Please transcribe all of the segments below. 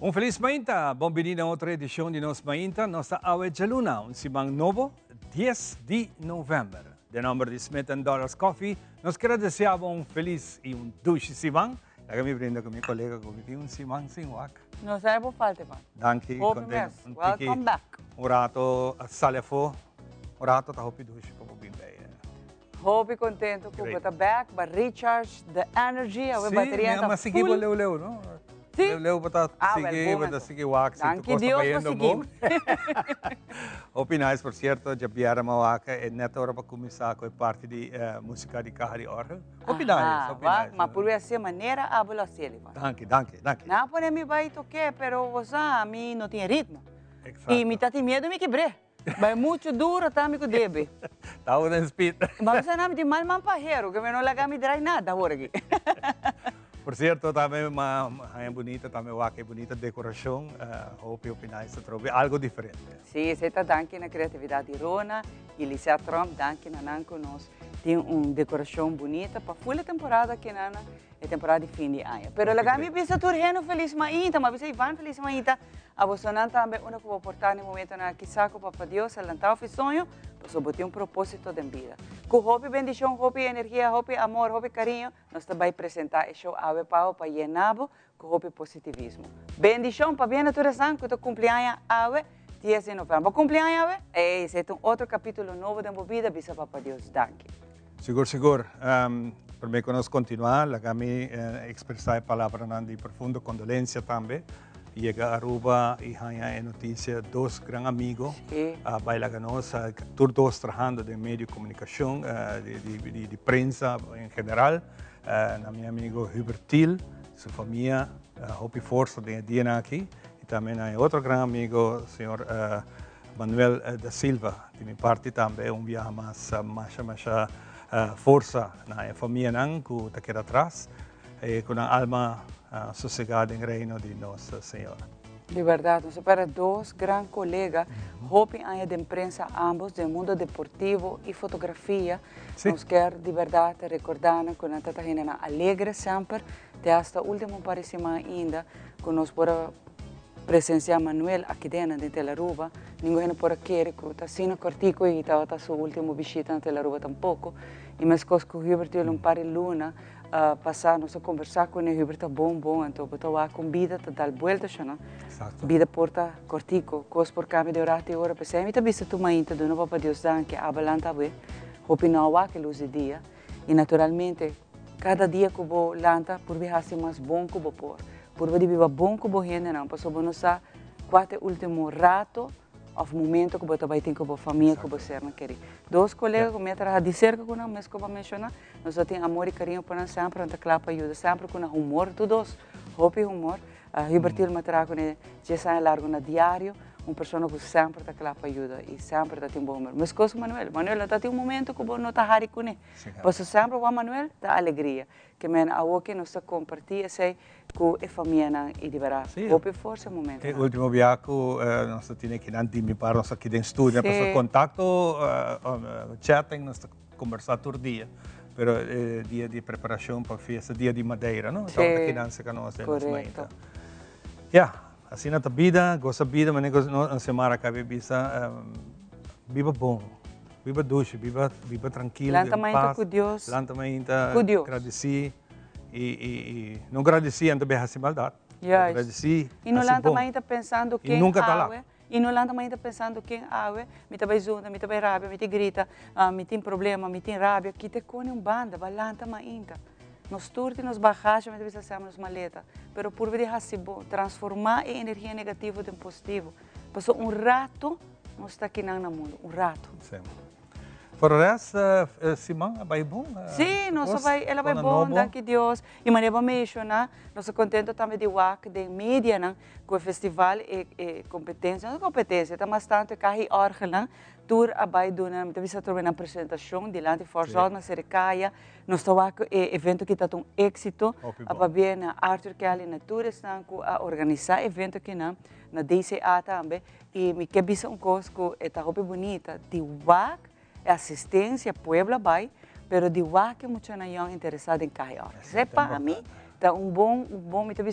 Un feliz Mainta, bem-vindo a outra edição de Nos Mainta, nossa awe de luna, um simang novo, 10 de novembro. De número de Smith Dollars Coffee, nós queremos desejar um feliz e um dulce simang. Agora me brinda com meu colega, com um simang sem wak. Não sai por falta, mano. Danke, Welcome back. Rato salefo, rato tá hopi dulce para bem bem. Hope e contento com o back, but recharge the energy, a bateria tá full. Sim, mas leu, não? Sim. Leu para seguir wak, Danke Deus para seguir. Opinais, por certo, já vieram a waka e neta hora para começar com a parte de música de carro de orra. Opinais. Mas por essa maneira, a bola se eleva. Danke. Não pode me vai tocar, pero você a mim não tem ritmo. Exato. E me tá tem medo me quebrei. Vai muito duro, tá me debe. Tá o speed. Mas você não me tem mal manpajeiro, que me não laga me drai nada agora aqui. Por certo, também é bonita, também waka é bonita decoração. Opinais, algo diferente. Sim, você está dando na criatividade de Rona e Lícia Trump, dando na Nanco, nós tem uma decoração bonita para a full temporada que nana é temporada de fim de ano. Pero legal me pensa turreno feliz mainta, mas você Ivan feliz mainta. A você não também uma que vou portar no momento na que saco para Deus, alantar o sonho, para sobotar um propósito de vida. Com hope bendição, hope energia, hope amor, hope carinho, nós também apresentar esse show ave pau para llenabo com hope positivismo. Bendição para bem natureza, que tu cumpleaños ave 10 de novembro. Cumpleaños ave? Esse é um outro capítulo novo da minha vida, bisa para Deus, danke. Seguro. Para mim, nós continuar, lá me expressar a palavra de profunda condolência também. Chega a Aruba e ganha a notícia dois grandes amigos, baila nós, todos trabalhando em meio de comunicação, de prensa em geral, meu amigo Hubert Thiel, sua família, Hopi Força de dia aqui, e também há outro grande amigo, o senhor Manuel da Silva, de minha parte também, viagem mais força na família que está aqui atrás, com a alma sossegada em reino de Nossa Senhora. De verdade, nós para dois grandes colegas, Hopi e de imprensa, ambos do mundo deportivo e fotografia. Sim. Nós queremos de verdade recordar que nós estamos alegre sempre, até esta última aparecimento ainda, que nós podemos presenciar Manuel aqui dentro de Telaruba. Ninguém pode querer que está sendo cortico e está sua última visita na Telaruba tampouco. E mas com o Hubert um par de luna, passar nós a conversar com ele, Hubert bom, então eu com vida, tá dar volta, não? Vida porta cortico, cos por câmbio de horário e hora, pensei, me tá visto tu mainta, do novo para Deus dan que abalanta bem, opinava que luz de dia, e naturalmente cada dia que eu vou lanta, por viajar ser mais bom que eu vou por viver bom que eu vou render, não, para sob nós quatro último rato, ao momento que eu vai ter com a família que eu ser naquele. Dois colegas que me trabalham de cerca com nós, mas que eu mencionar, nós temos amor e carinho para nós sempre, para claro para ajuda, sempre com humor, todos, hope e humor. Hubert me trabalha com ele, já sai largo na diário, uma pessoa que sempre está claro para ajuda e sempre está bom humor. Mas com o Manuel está um momento que eu não está hari com ele, mas sempre o Manuel dá alegria, que men a o que nós compartilha sei com a família e de verdade, hope força momento. O último viaje nós tínhamos que não me para nós aqui dentro do estúdio, para contato, chatting, nós conversar todo dia. Pero dia de preparação para a festa, dia de Madeira, não? Então aqui não se conhece Correto. Assim na vida, gosta da vida, mas não se mara cabe bisa, viva bom, viva doce, viva tranquilo, Lantamento com Deus. Lantamento agradeci e não agradeci antes de berrar maldade. Agradeci. E não lantamento pensando que nunca está lá. E não landa mais pensando que me também junta, me também rabia, me te grita, me tem problema, me tem rabia, que te cone banda, balanta ainda. Nós turti, nos barragem, me devemos fazer nos maleta, pero por ver de bom, transformar a energia negativa em positivo. Passou rato, nós está aqui no mundo, rato. Sim. Por o resto, Simão, vai bom? Sim, ela vai bom, danke Deus. E maneira mencionar, nós estamos contentes também de WAC, de mídia, né? Com o festival e competência, não competência, está bastante carro orgel, tour abai do na vista trobe na apresentação de lá de Forjol na Sericaia, nós estamos evento que está um êxito, a bem na Arthur Kelly na tour estão a organizar evento que na DCA também e me quer bisa coisa que está muito bonita de WAC assistência Puebla vai, pero de que muito não interessado em carro. Sepa a mim, tá bom, me teve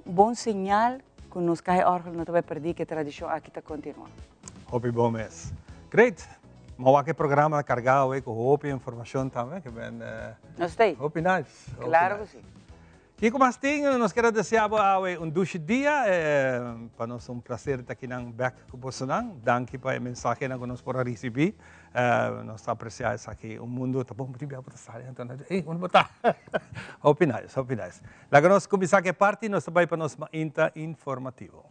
bom sinal que nos cae orgulho não vai perder que a tradição aqui está continua. Hopi bom mês. Great. Mau que programa carregado com hopi informação também, que ben Nós tem? hopi nice. Claro que sim. E como assim, nós queremos desejar duche dia, para nós prazer estar aqui na back com você não. Danke para a mensagem que nós por receber. Nós apreciamos aqui mundo tá bom muito bem para estar então, onde botar? Hopi nice, hopi nice. Lá que nós começar que parte, nós vai para nós inta informativo.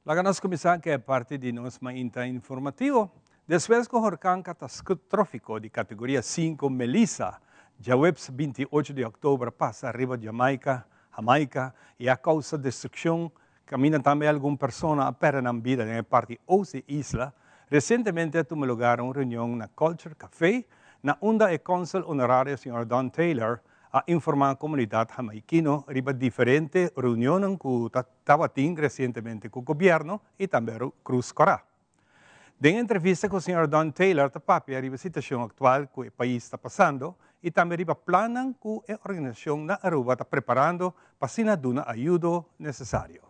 Lá nós começamos que é parte de nosso mainta informativo. Depois do huracão catastrófico de categoria 5 Melissa, dia 28 de outubro passa arriba de Jamaica, e a causa destruição, caminha também alguma pessoa a perder a vida na parte outra isla. Recentemente tomou lugar uma reunião na Culture Café, na onde o cônsul honorário Sr. Don Taylor a informar a comunidade jamaicana riba diferentes reuniões que estava tendo recentemente com o governo e também o Cruz Coral. Em entrevista com o Sr. Don Taylor, a papia riba a situação atual que o país está passando e também riba planan que a organização na Aruba está preparando para se dar ajuda necessária.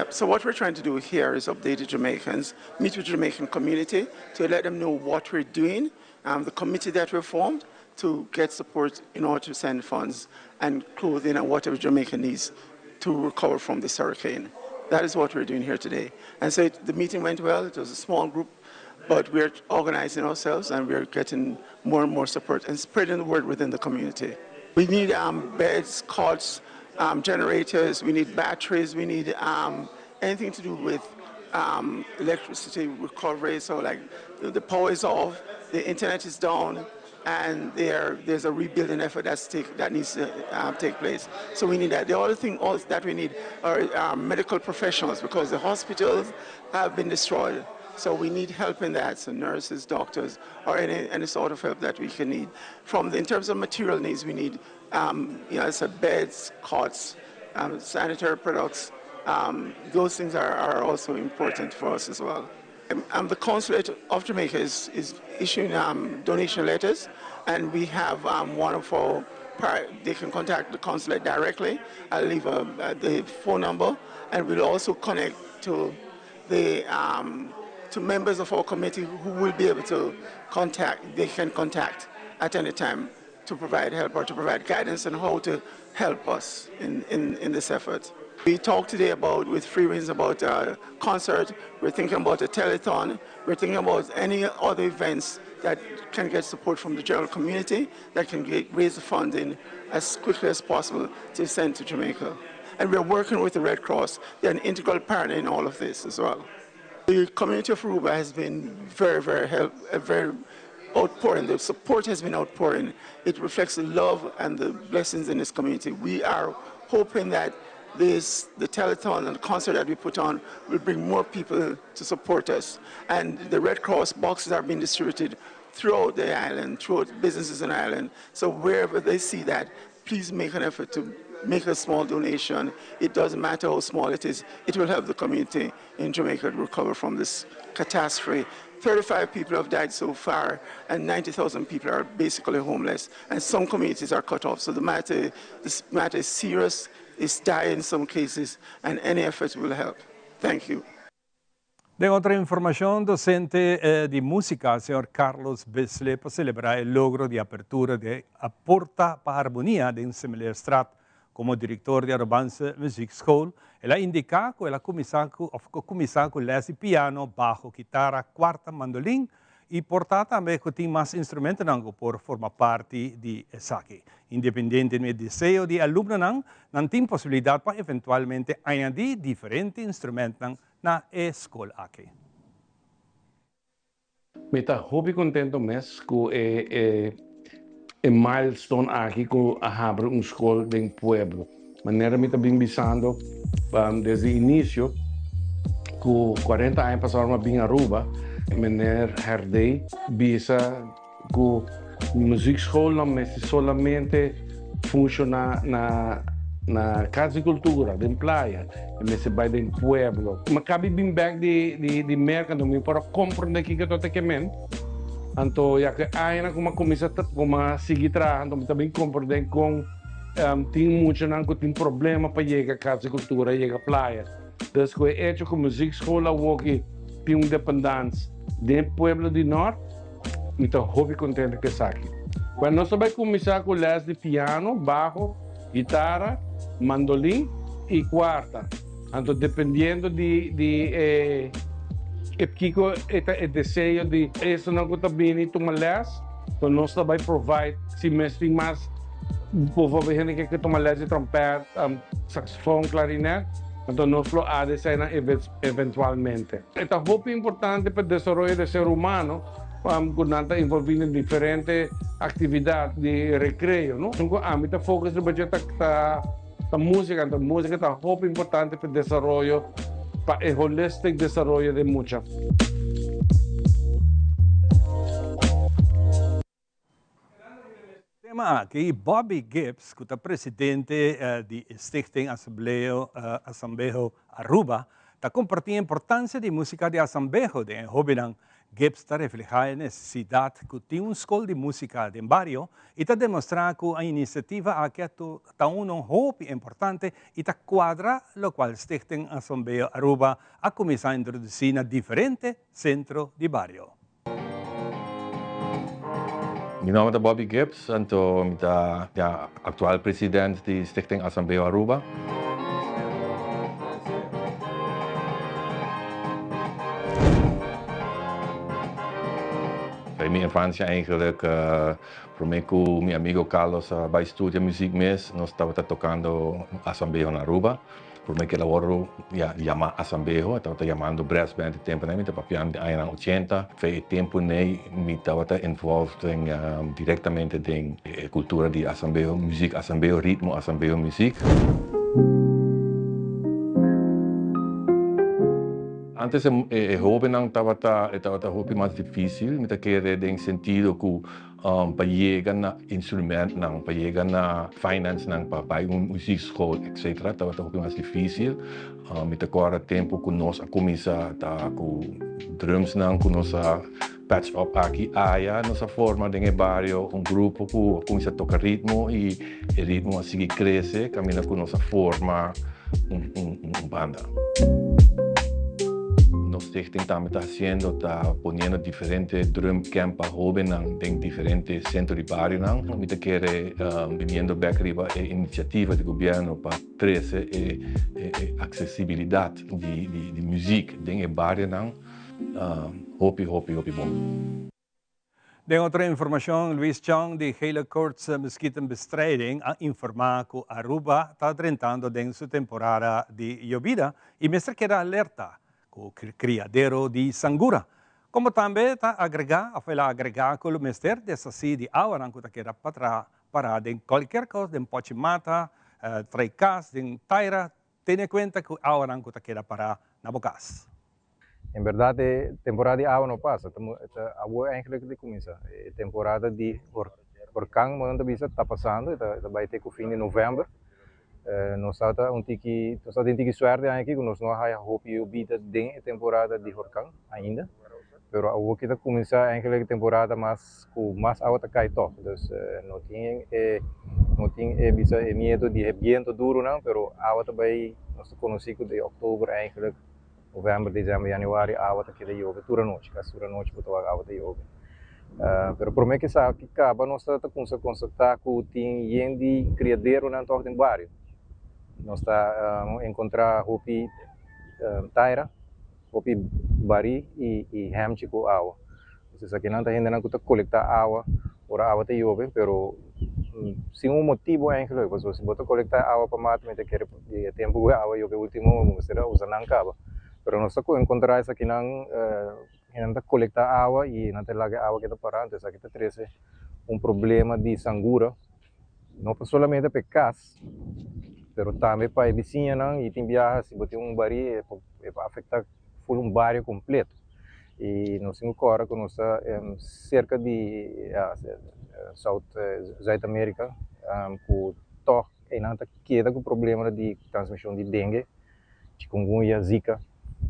So what we're trying to do here is update the Jamaicans, meet with the Jamaican community to let them know what we're doing, the committee that we've formed, to get support in order to send funds and clothing and whatever Jamaica needs to recover from this hurricane. That is what we're doing here today. And so the meeting went well. It was a small group, but we're organizing ourselves and we're getting more and more support and spreading the word within the community. We need beds, cots, generators, we need batteries, we need anything to do with electricity recovery. So like the power is off, the internet is down, and there's a rebuilding effort that needs to take place. So we need that. The other thing also that we need are medical professionals because the hospitals have been destroyed. So we need help in that, so nurses, doctors, or any sort of help that we can need. In terms of material needs, we need beds, cots, sanitary products. Those things are also important for us as well. The Consulate of Jamaica is issuing donation letters, and we have one of our, they can contact the consulate directly. I'll leave the phone number, and we'll also connect to the to members of our committee who will be able to they can contact at any time to provide help or to provide guidance on how to help us in this effort. We talked today with Free Winds about a concert. We're thinking about a telethon. We're thinking about any other events that can get support from the general community that can raise the funding as quickly as possible to send to Jamaica. And we're working with the Red Cross. They're an integral partner in all of this as well. The community of Aruba has been very outpouring. The support has been outpouring. It reflects the love and the blessings in this community. We are hoping that the telethon and the concert that we put on will bring more people to support us. And the Red Cross boxes are being distributed throughout the island, throughout businesses in the island. So wherever they see that, please make an effort to make a small donation. It doesn't matter how small it is. It will help the community in Jamaica to recover from this catastrophe. 35 people have died so far, and 90,000 people are basically homeless, and some communities are cut off. So this matter is serious. It's dire in some cases, and any effort will help. Thank you. De otra información, docente de música, el señor Carlos Besley, para celebrar el logro de apertura de Aporta para Armonía de Semelerstraat como director de Arubanse Music School. Él ha indicado que él ha comenzado con les piano, bajo, guitarra, cuarta, mandolín, e portanto também que tem mais instrumentos por formar parte de ESACI. Independentemente do desejo de aluno, não tem possibilidade para eventualmente añadir diferentes instrumentos na escola aqui. Me está muito contente mesmo com o milestone aqui com a abrir uma escola no pueblo. Maneira me está bem visando desde o início, com 40 anos passaram bem Aruba. Meneer Herdey bisa ku musikschool não é somente funciona na casa de cultura, de praia, e se vai de pueblo. Mas cabe bem back de mercado, para compreender que eu estou aqui. Então, já que ainda como começa a seguir trabalhando, também compreender com tem muito não tem problema para chegar à casa de cultura, chegar à praia. Então, eu he hecho com música escola, que tem dependência do pueblo do norte, e estou muito contente que está aqui. Quando nós vamos começar com les de piano, baixo, guitarra, mandolim e quarta. Então, dependendo de Kiko é desejo de isso não está bem e tomar les, então nós também provide se mesmo mais povo vem que toma les de trompete, saxofone, clarinete, então nós lo há de ser eventualmente. É muito importante para o desenvolvimento do ser humano, quando está envolvido em diferentes atividades de recreio, não? Então, a mim foco no budget da música, então música está muito importante para o desenvolvimento, para o holistic desenvolvimento de mucha. Tema aqui, Bobby Gibbs, que é presidente da Stichting Assembleo Aruba, está compartilhando a importância da música de Assembleo de Hobinan. Gibbs está reflejando a necessidade que tem uma escola de música no barrio e está demonstrando que a iniciativa aqui está um hope importante e está quadra, o qual Stichting Assembleo Aruba a começar a introduzir na diferentes centros de barrio. Meu nome é Bobby Gibbs, eu sou o atual presidente da Stichting Assembleo Aruba. Em minha infância, eigenlijk, por mim, com meu amigo Carlos, vai estudar música mesmo, nós estávamos tocando Assembleo na Aruba. Por mim, que eu chama Assembleo, estava chamando brass band de tempo, né? Estava piano de 80. Foi tempo, né? Me estava envolvido diretamente na cultura de Assembleo, música, Assembleo, ritmo, Assembleo, música. Antes o hobby não estava hobby mais difícil, me querer em sentido que para chegar na instrumento não, para chegar na finance não, para pagar música escola, etc. Estava hobby mais difícil. Me agora tempo que nós começar com drums não, com nossa patch up aqui, nossa forma de barrio, grupo que começa a tocar ritmo e o ritmo a seguir cresce, caminha com nossa forma, banda. Stichting também está fazendo, está ponendo diferentes drum camp para jovens em diferentes centros de barrio. Me quer vindo back riba a iniciativa do governo para trazer acessibilidade de música em barrio. Hopi bom. De outra informação, Luis Chong, de Hela Courts Mosquitenbestrijding, a informar que Aruba está tratando de sua temporada de llovida e mesmo que era alerta o criadero de Sangura. Como também está agregar com o mestre dessa de água que queda para em qualquer coisa, de pochimata, traicas, de taira, tenha em conta que a água que queda para na bocas. Em verdade, temporada de água não passa, a água é eigenlijk de começa. Temporada de orcão, mas não está passando, vai ter que o fim de novembro. Nós estamos tendo sorte aqui, que nós não temos vida de temporada de huracão ainda, mas o que está começando é a temporada com mais água que cai top, então não tem medo de vento duro não, mas a água também nós conhecemos de outubro eigenlijk, novembro, dezembro, januário, a água que de chove, toda noite, botou a água de chove. Mas por mim que sabe que acaba nós estamos constatar que tem gente criadeiro na torre do bairro. Nós estamos encontrar hopi taira, hopi bari e hamchi com água. Vocês aqui não está ainda não está coletar água, por água te chove, pero sem motivo é que se botar coletar água para matar, me quer tempo água chove último, você usa não acaba. Pero nós estamos encontrar isso aqui não está coletar água e não tem larga água que está parando, isso aqui está trazendo problema de sangura, não somente para cas. Pero também para a vizinha não e tem viajar se botar baril para afetar bairro completo e nós temos agora que nós cerca de South América que toch ainda queda com o problema de transmissão de dengue, chikungunya, zika,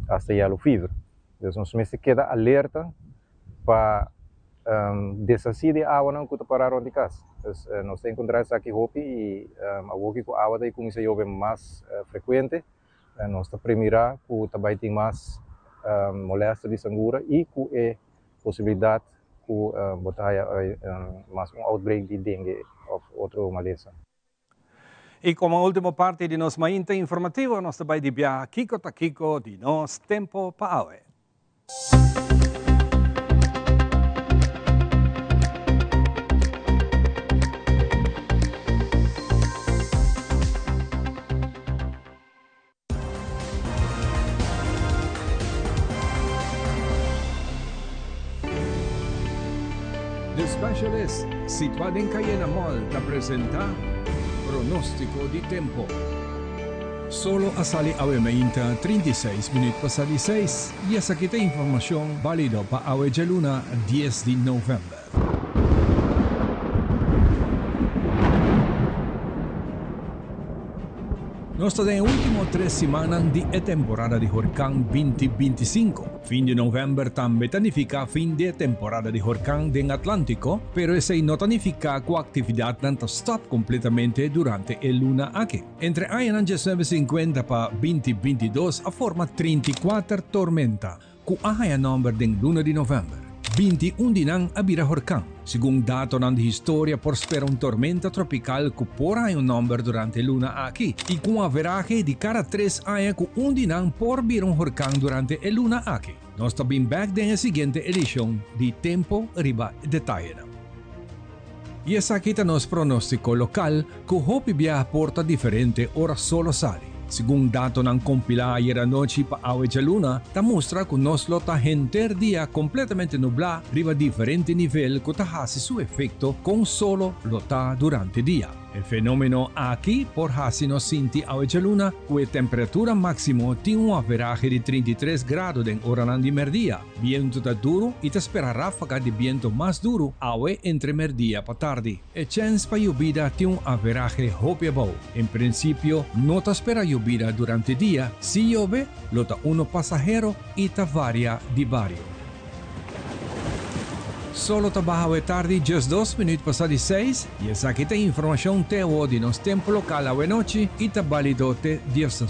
hasta yellow fever. Então nós temos que quedar alerta para desasir de água não que pararam de casa. Então nós encontramos aqui hopi e a hopi com água daí começa a chover mais frequente. Nós está primeira que também tem mais moléstia de sangura e com a possibilidade que botar mais outbreak de dengue ou outra maleza. E como última parte de nosso mainta informativo, nós também de Bia Kiko Takiko de nosso Tempo Paawe. The Specialist, situado en Cayena Mall, te presenta Pronóstico de Tempo. Solo a sali awe mainta 36 minutos pasadi 6 y esa kita información válido para awe jaluna 10 de November. Nós estamos em último 3 semanas de temporada de huracán 2025. Fin de novembro também significa fin de temporada de huracán en Atlántico, pero ese no significa que la actividad no stop completamente durante el luna aquí. Entre años 1950 para 2022 a forma 34 tormenta, que hay a nombre de luna de novembro. 21 dinang abira huracán. Según dato de historia, por spera un tormenta tropical que por hay un nombre durante luna aquí y con averaje de cada 3 años que un dinang por vir un huracán durante el luna aquí. Nos estamos back en la siguiente edición de Tempo Riba Detalle. Y esa aquí nos pronóstico local que hopi viaja porta diferente ora solo sale. Según dato ng compila ayer anoche pa awe jaluna, ta mostra que nos lo ta henter día completamente nubla riba diferente nivel que ta hasi su efecto con solo lo ta durante día. El fenómeno aquí por hasi nos sinti awe jaluna que temperatura máximo tiene un averaje de 33 grados en hora de merdía. Viento ta duro y te espera ráfaga de viento más duro awe entre merdía pa tarde. El chance pa lluvia tiene un averaje hopiable. En principio no te espera lluvia durante día. Si llueve, lo ta uno pasajero y ta varia di vario. Solo trabajo de tarde, just 2 minutos pasadi 6, y esa aquí te información teo de nos tiempo local a noche y te validote 10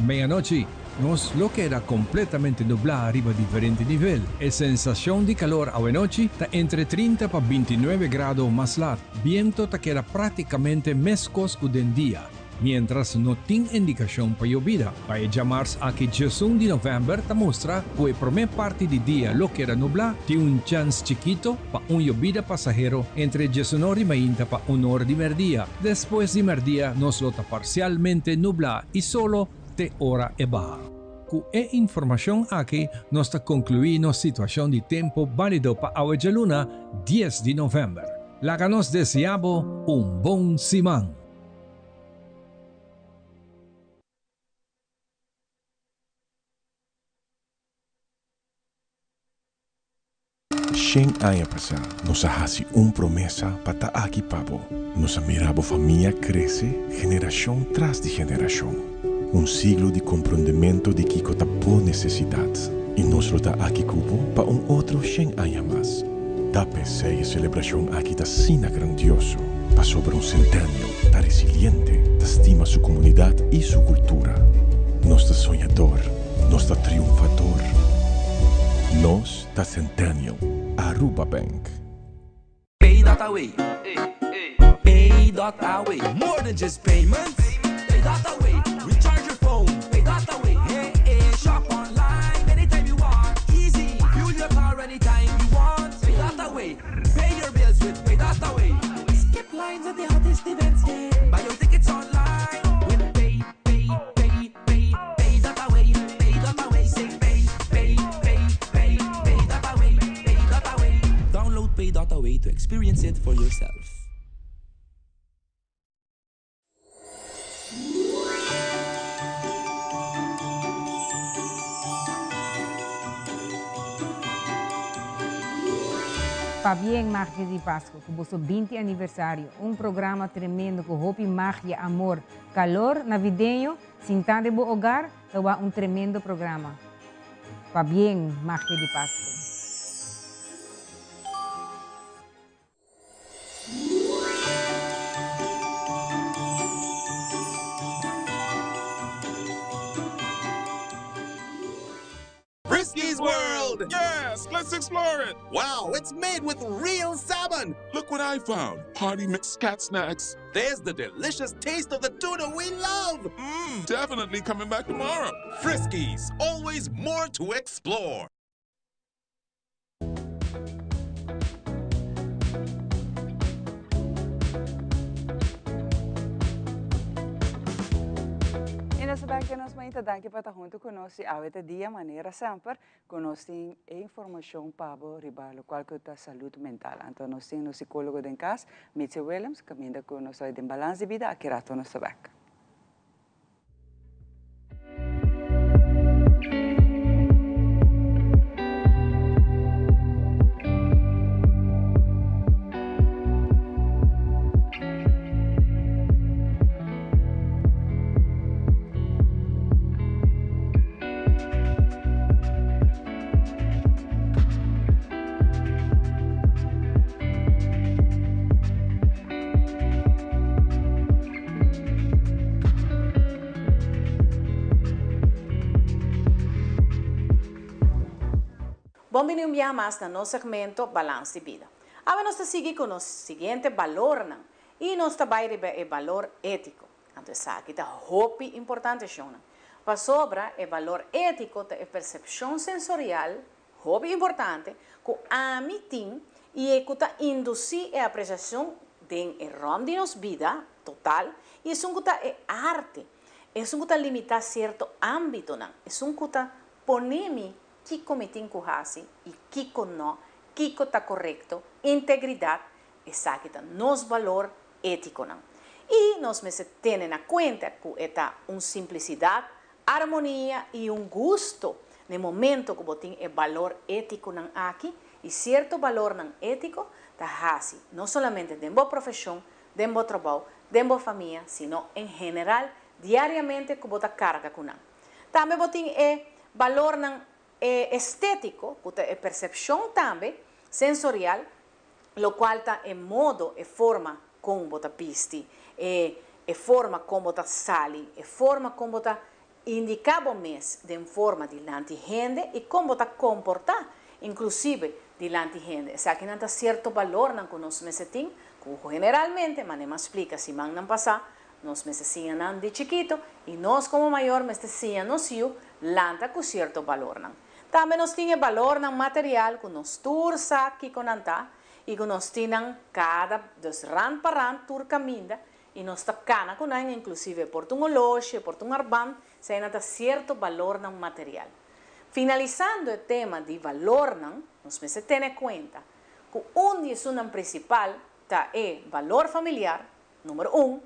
medianoche. Nos lo queda completamente nublado arriba diferente nivel. La sensación de calor a noche está entre 30 para 29 grados más lat. Viento te queda prácticamente mescos que den día. Mientras no tiene indicación para lluvia. Para llamarse aquí 1 de noviembre te muestra que la primera parte del día lo que era nublado tiene un chance chiquito para un lluvia pasajero entre 19 y 20 para 1 hora de merdía. Después de merdía nos lo está parcialmente nublado y solo de hora e baja. Con esta información aquí nos está concluyendo situación de tiempo válido para la luna 10 de noviembre. La que nos deseamos un buen simán. Shen años pasar, nos hace una promesa para aquí pavo. Nos miraba familia crece generación tras de generación. Un siglo de comprendimiento de que por necesidad. Y nos lo da aquí cupo para un otro 100 años más. Tape se celebración aquí da sina grandioso. Pa sobre un centenio, ta resiliente, ta estima su comunidad y su cultura. Nos da soñador, nos da triunfador. Nos da centennial. Aruba Bank. Pay that away. Pay that away. More than just payments. Pay that away. Recharge your phone. Pay that away. Hey, shop online anytime you want. Easy. Fuel your car anytime you want. Pay that away. Pay your bills with Pay that away. Skip lines at the hottest events. Yeah. Buy your tickets online with Pay that away. Pay that away. Say pay that away. Download Pay.away to experience it for yourself. Bien Magia de Páscoa, com o seu 20 aniversário. Programa tremendo com Hopi Magia, amor, calor navideño, sinta de bo hogar, tawa tremendo programa. Bien Magia de Páscoa. Frisky's World! Yes, let's explore it! Wow, it's made with real salmon! Look what I found! Party mixed cat snacks. There's the delicious taste of the tuna we love! Definitely coming back tomorrow. Frisky's, always more to explore. nós sabemos muito danke para estar junto conosco a dia maneira sempre conosco informação para riba qual que é a saúde mental. Então nós temos psicólogo em casa, Mitzi Williams, que ainda conosco em balance de vida aqui rato nós sabemos. Bem-vindo mais no nosso segmento Balance de Vida. Agora nós seguimos com o seguinte valor, e nós trabalhamos o valor ético. Então, isso aqui é muito importante. Para sobra, o valor ético é a percepção sensorial, muito importante, que a mim tem e que induzir a apreciação de rom de nossa vida total, e isso é arte. Isso é limitar certo âmbito, isso é poner que cometem coisas e que não, que está correto, integridade, essa aqui é nosso valor ético. E nós temos em conta que é uma simplicidade, harmonia e gosto no momento que você tem o valor ético aqui, e certo valor ético está assim, não somente dentro da profissão, dentro do trabalho, dentro da família, sino em geral, diariamente que você carga com. Também você tem o valor estético, que é percepção também, sensorial, lo qual está em modo e forma como você veste, e forma como você sale, e forma como você indica mês de forma diante de gente e como você comporta, inclusive diante de gente. Essa aqui não tem certo valor que nós temos, que generalmente, mas não explica se não passa, nós necessitamos de chiquito e nós como maior necessitamos lanta com certo valor. Também nós temos valor material que nós tursa aqui com anta e que nós temos cada dos ran para ran tur caminha e nós tacana com ela inclusive por um loja, por um arban, se ainda certo valor material. Finalizando o tema de valor, nós temos que ter em conta que um principal tá é valor familiar, número 1,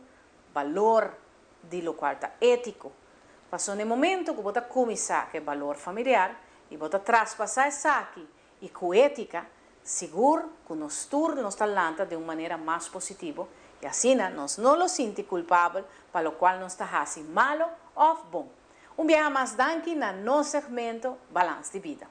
valor de lo qual está ético. Passou no momento que você começar com o valor familiar e você traspassar isso aqui e com ética, seguro que nós nos talanta de uma maneira mais positiva e assim nós não nos sentimos culpáveis para o qual nós está fazendo malo ou bom. Dia mais danke no nosso segmento Balance de Vida.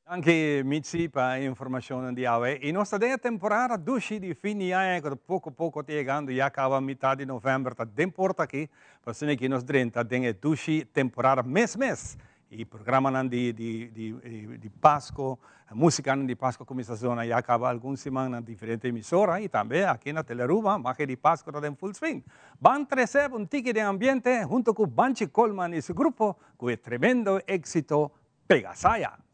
Anche Mitzi para a informação de hoje. E nós temos a temporada de fim de ano, que pouco a pouco está chegando, já acaba a metade de novembro, está bem porta aqui, para que nós temos a temporada mês. e programa de Páscoa, música de Páscoa começa a zona e acaba algumas semanas na diferentes emissoras e também aqui na Teleruba, magia de Páscoa está em full swing. Van recebe um ticket de ambiente junto com Banchi Coleman e seu grupo com o tremendo éxito Pegasaya.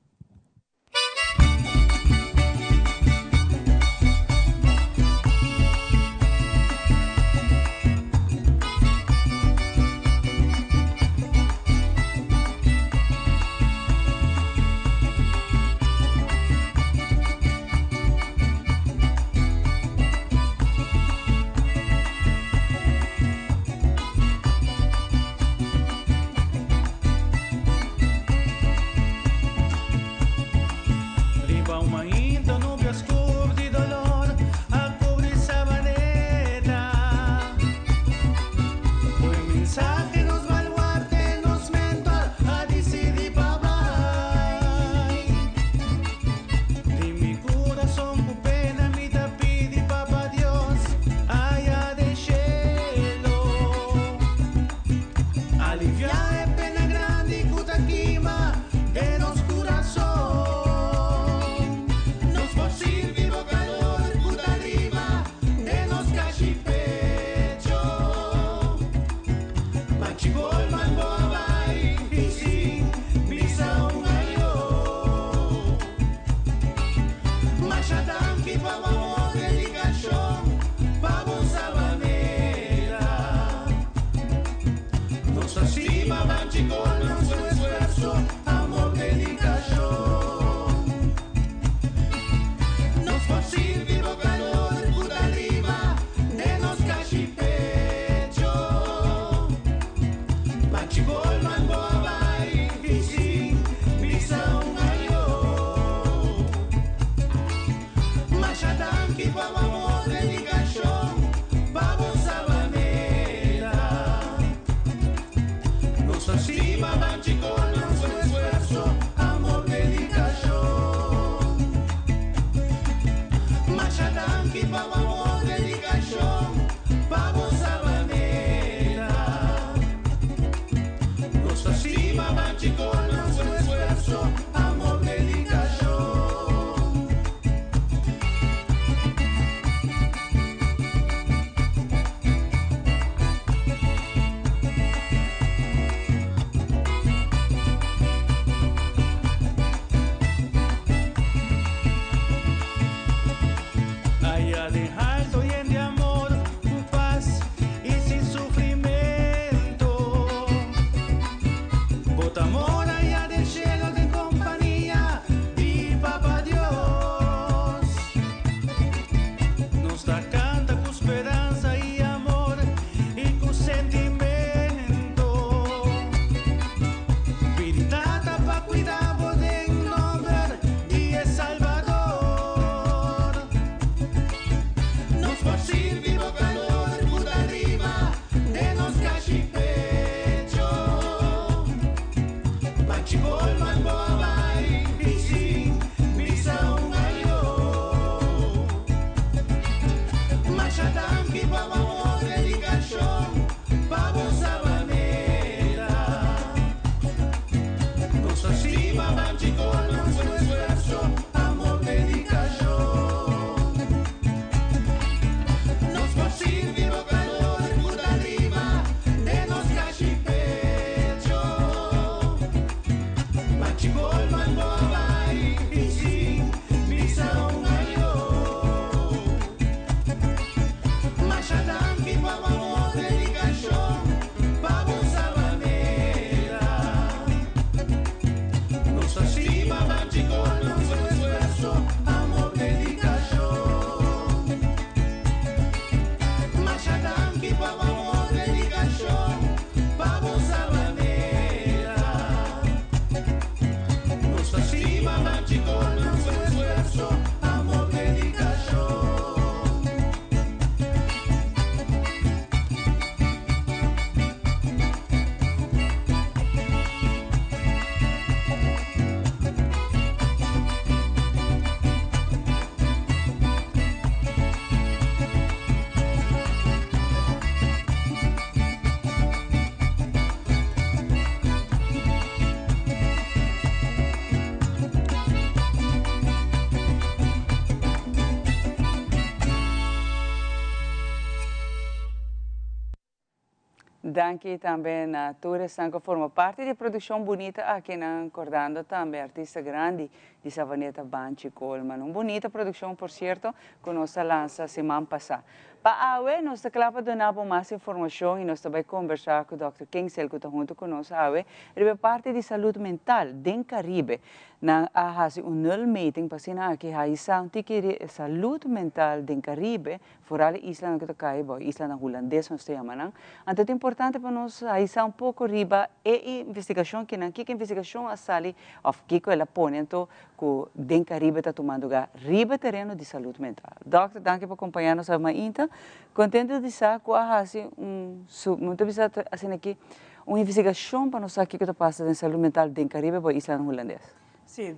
Danke também a todos que formam parte da produção bonita aqui na Acordando também, artista grande de Savaneta Banchi Coleman. Uma bonita produção, por certo, que nós lança semana passada. Para a nós estamos dando mais informação e nós também conversar com o Dr. Kingsel, que está junto conosco, ele parte de saúde mental do Caribe. Na null meeting para aqui a saúde mental do Caribe, fora a isla que está aí, isla holandês nós chamamos. Então é importante para nós a pouco riba e investigação que na que investigação a sali of que ela põe então que do Caribe está tomando lugar riba terreno de saúde mental. Doctor, danke por acompanhar-nos a mainta. Contente de saber que há muito bizarro assim aqui uma investigação para nós aqui que está passando em saúde mental do Caribe para a isla holandês. Sim,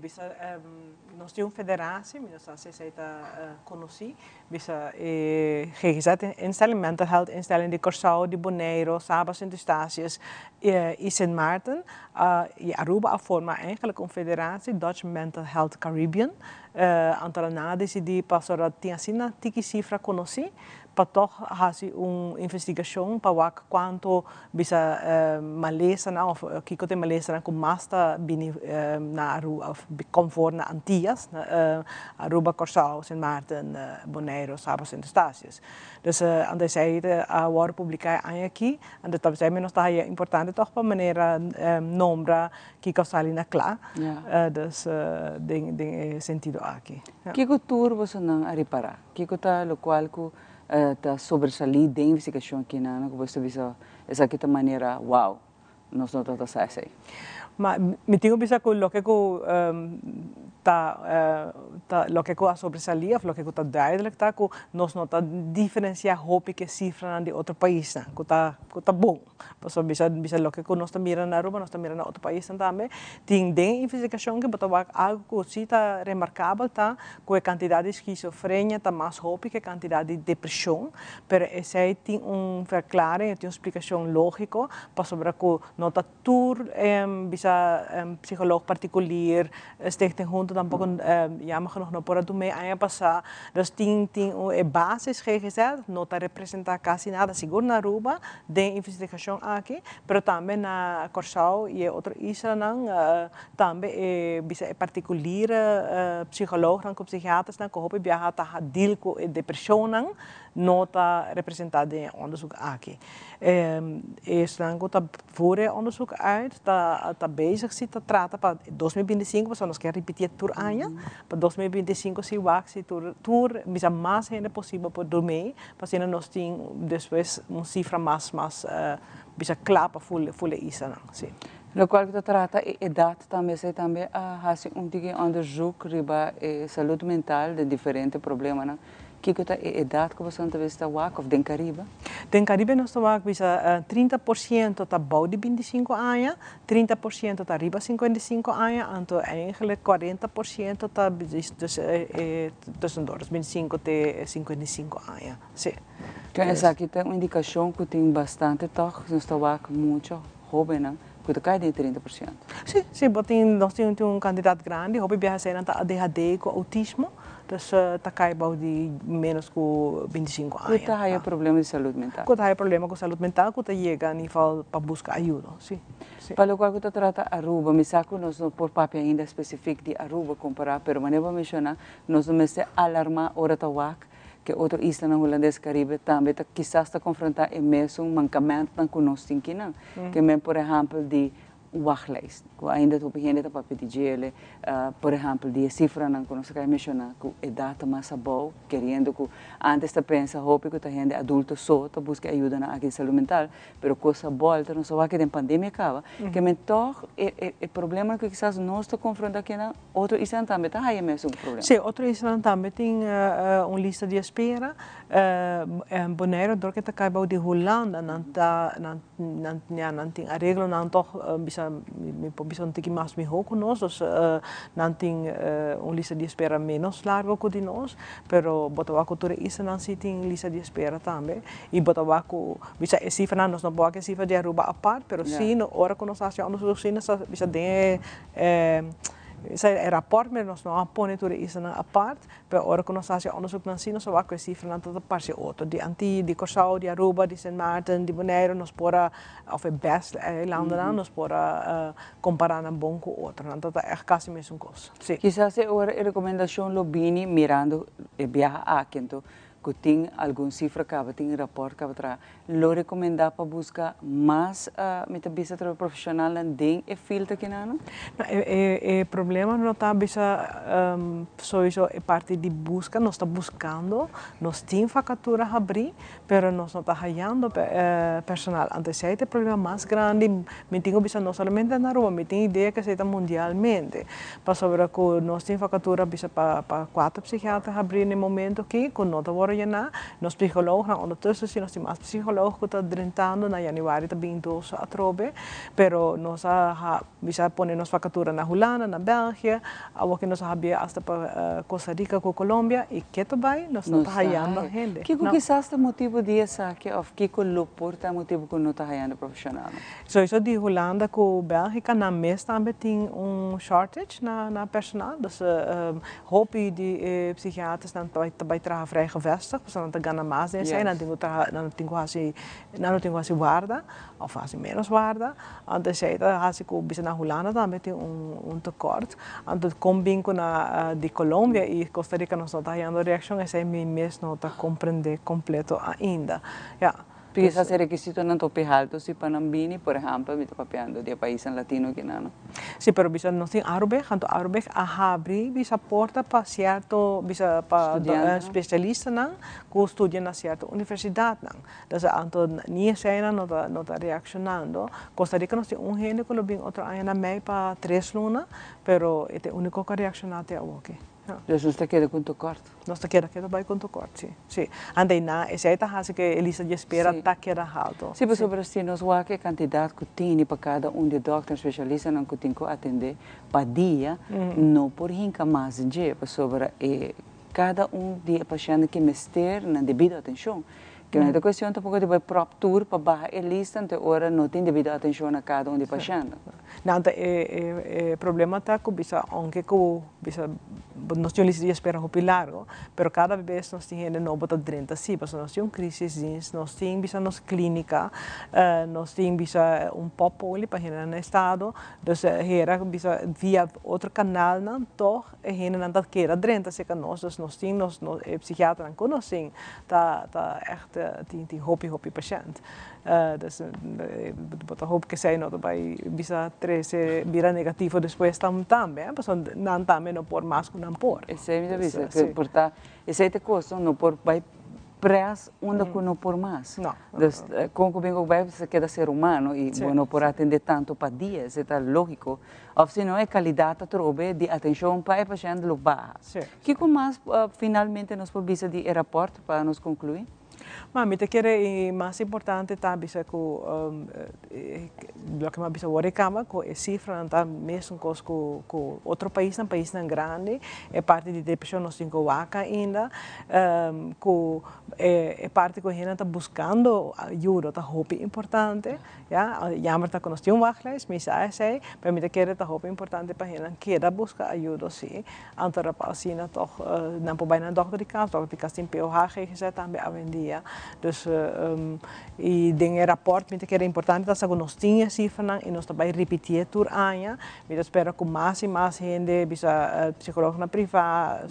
nós temos uma federação, nós conhecemos, GGZ instelling, mental health instelling de Curaçao, de Bonaire, Saba, Sint Eustatius e Sint Maarten. E Aruba forma eigenlijk een federatie, Dutch Mental Health Caribbean. Antara na decidi para tinha sina tiki cifra conheci, para toch hasi investigação para quanto bisa malesa na of kiko te malesa na com masta bini na Aruba conforme na Antillas, Aruba, Curaçao, Sint Maarten, Bonaire, Saba, Sint Eustatius. Dus aan de zijde worden publicaar aqui, en dat is menos dat je importante toch para maneira nombra kiko salina kla, dus ding sentido aqui. Kiko tour você não reparar, kiko tá local que tá sobresalir da investigação aqui na que você visa essa que maneira wow, nós não tá sai. Mas me tenho bisa que lo que lo que a sobresalir, lo que está duidelijk tá que nós não tá diferenciar hope que cifra de outro país, né? Que tá bom. Então bisa lo que nós tá mirando na Aruba, nós tá mirando na outro país também. Tem investigação que botar algo que sim tá remarcável tá, que a quantidade de esquizofrenia tá mais hope que a quantidade de depressão, pero esse tem verklaring, tem uma explicação lógica para sobre que não tá tur bisa psicoloog particulier stichting junto tampoco jammer genoeg no por tu me año pasado dus ting basis GGZ no te representa casi nada seguro na Aruba de investigación aquí pero también na Curaçao y otro isla nang también bisa particulier psicoloog nang psiquiaters nang hoop viaja ta deal com depressão nang no te representa de onderzoek aquí nang ko ta voeren onderzoek uit ta bezig zit te trata para 2025 pues nos quer repetir por año para 2025 si waxi tour bisa mais ainda possível por dormir para se nós tem depois cifra mais bisa clapa full isa não sim. No qual que trata idade também se também há onderzoek riba saúde mental de diferentes problemas não que a idade que você está vendo WAC of den Caribe? Den Caribe nós estamos bisa 30% tá bouw de 25 anos, 30% tá riba 55 anos, então eigenlijk 40% tá tussen 25 e 55 anos. Sim. Então essa aqui tem uma indicação que tem bastante toch, nós estamos muito jovem, não? Que cai de 30%. Sim, nós temos um candidato grande, hobby viajar na ADHD com autismo. Dus cai de menos que 25 anos. Quanto há problema de saúde mental? Quanto há problema com saúde mental, quanto chega a nível para buscar ajuda, sim. Para o qual que trata Aruba, me saco nós por papel ainda específico de Aruba comparar, pero mas eu vou mencionar, nós não se alarmar ora tawak que outra isla na holandês Caribe também quizás está confrontar o mesmo mancamento que nós temos aqui, não? Que mesmo por exemplo de wachtlijst. Ainda tu begin het op pedir por exemplo, de cifra não que nós queremos mencionar que é data mais boa, querendo que antes de pensar hope que a gente adulto só tá busca ajuda na aqui saúde mental, pero coisa boa, não só que tem pandemia acaba, que mentor é problema que quizás nós está confrontar aqui na outro isla também tá aí mesmo problema. Sim, outro isla também tem uma lista de espera, Bonaire dor que tá caiba de Holanda, não tem arreglo não toch bisa um tiki mais me hoco nós, não tem uma lista de espera menos largo que de nós, pero botawaco toda isso não se tem lista de espera também, e botawaco bisa cifra nós não pode que cifra de Aruba a parte, pero sim, hora que nós achamos nós bisa de Esse rapport met nós não põe tudo isso na parte, pero hora que nós fazemos onderzoek dan zien, nós vamos com cifra na toda parte outro, de Antilles, de Curaçao, de Aruba, de Saint Martin, de Bonaire, nós pora of best eilanden, nós pora comparar na bom com outro, então é quase a mesma coisa. Quizás agora a recomendação Lobini mirando e viaja aqui, então que tem alguma cifra que tem rapport que tra lo recomendar para buscar mais metabisa profissional nem e filtro que não? O problema não está bisa sowieso é parte de busca, nós está buscando, nós temos vacatura a abrir, pero nós não está hallando personal. Antes é o problema mais grande, me tenho bisa não somente na Roma, me tenho ideia que seja mundialmente. Para sobre que nós temos vacatura bisa para 4 psiquiatras abrir no momento aqui, com nota nós psicólogos, ondertussen se nós temos mais psicólogos que estão drentando na januário também dos a trobe, pero nós bisa poner nos vacatura na Holanda, na Bélgica, algo que nós havia hasta para Costa Rica, com Colômbia e que também nós não está hallando gente. Que quizás o motivo disso que of que o loporta motivo que não está hallando profissional. Sowieso de Holanda com Bélgica na mês também tem shortage na personal, dus hoop de psiquiatras dan também traga vrij gevestigd. Não está ganhando mais nessa, não tem quase guarda, ou faz menos guarda. Antes se que bisa na Holanda também tem tekort. Antes combin com a de Colômbia e Costa Rica não está tendo reação, esse é mês não está compreender completo ainda. Porque esse requisito não tope alto se Panambini, por exemplo, me está papeando de países latinos que não. Sim, pero bisa não tem Arbeig, então Arbeig abre bisa porta para certo, bisa para especialista não, que estudam na certa universidade não. Então, anto nem cena não está reaccionando. Costa Rica nós tem gente que lo bem outro ano na meio para 3 lunas, pero é o único que reacciona até aqui. Dus nós queda com o corte? Nós queda vai com o corte, sim. Andei na, esse aí tá que Elisa de espera tá queda alto. Sim, mas sobre assim, nós vamos que quantidade que tem para cada de doctor especialista não que tem que atender para dia, não por hinca mais dia, sobre cada de paciente que mester na devida atenção. Que é uma questão também de próprio tour para barra a lista, então hora não tem devida atenção a cada de paciente. Não, o problema está que bisa aunque que bisa nós temos de espera muito largo, pero cada vez nós temos não botar dentro assim, porque nós temos crises, nós temos bisa nos clínica, nós temos bisa pouco ali para gente no estado, dus hera bisa via outro canal não, toch gente não tá queira dentro se que nós temos psiquiatra não conhecem, tá echt die hopi patiënt. Dus eu hoop que sei não vai bisa 13 vira negativo depois também, mas não também não por mais que não por. Esse é a visa que portar, esse é a coisa não por vai preço onde que não por mais. Não. Dus como bem o vai se queda ser humano e não por atender tanto para dias, é lógico. Ou se não é qualidade trobe de atenção para o paciente lo baixa. Que com mais finalmente nós por visa de rapport para nos concluir? Mas me te quer mais importante tá bisa que lo que mais bisa ora cama com a cifra não tá mesmo com outro país não grande é parte de depressão nós temos vaca ainda é parte que a gente está buscando ajuda tá hope importante jammer tá que nós temos wachtlijst mas sei mas me te quer tá hope importante para a gente queira buscar ajuda sim antara para assim toch não por bem na doctor de casa tem POH gezet também a vendia. Dus dingen rapport met que era importante dat we nos tinha cifra e nós também repetir tur año. Me espero que mais e mais gente bisa psicólogo na privada,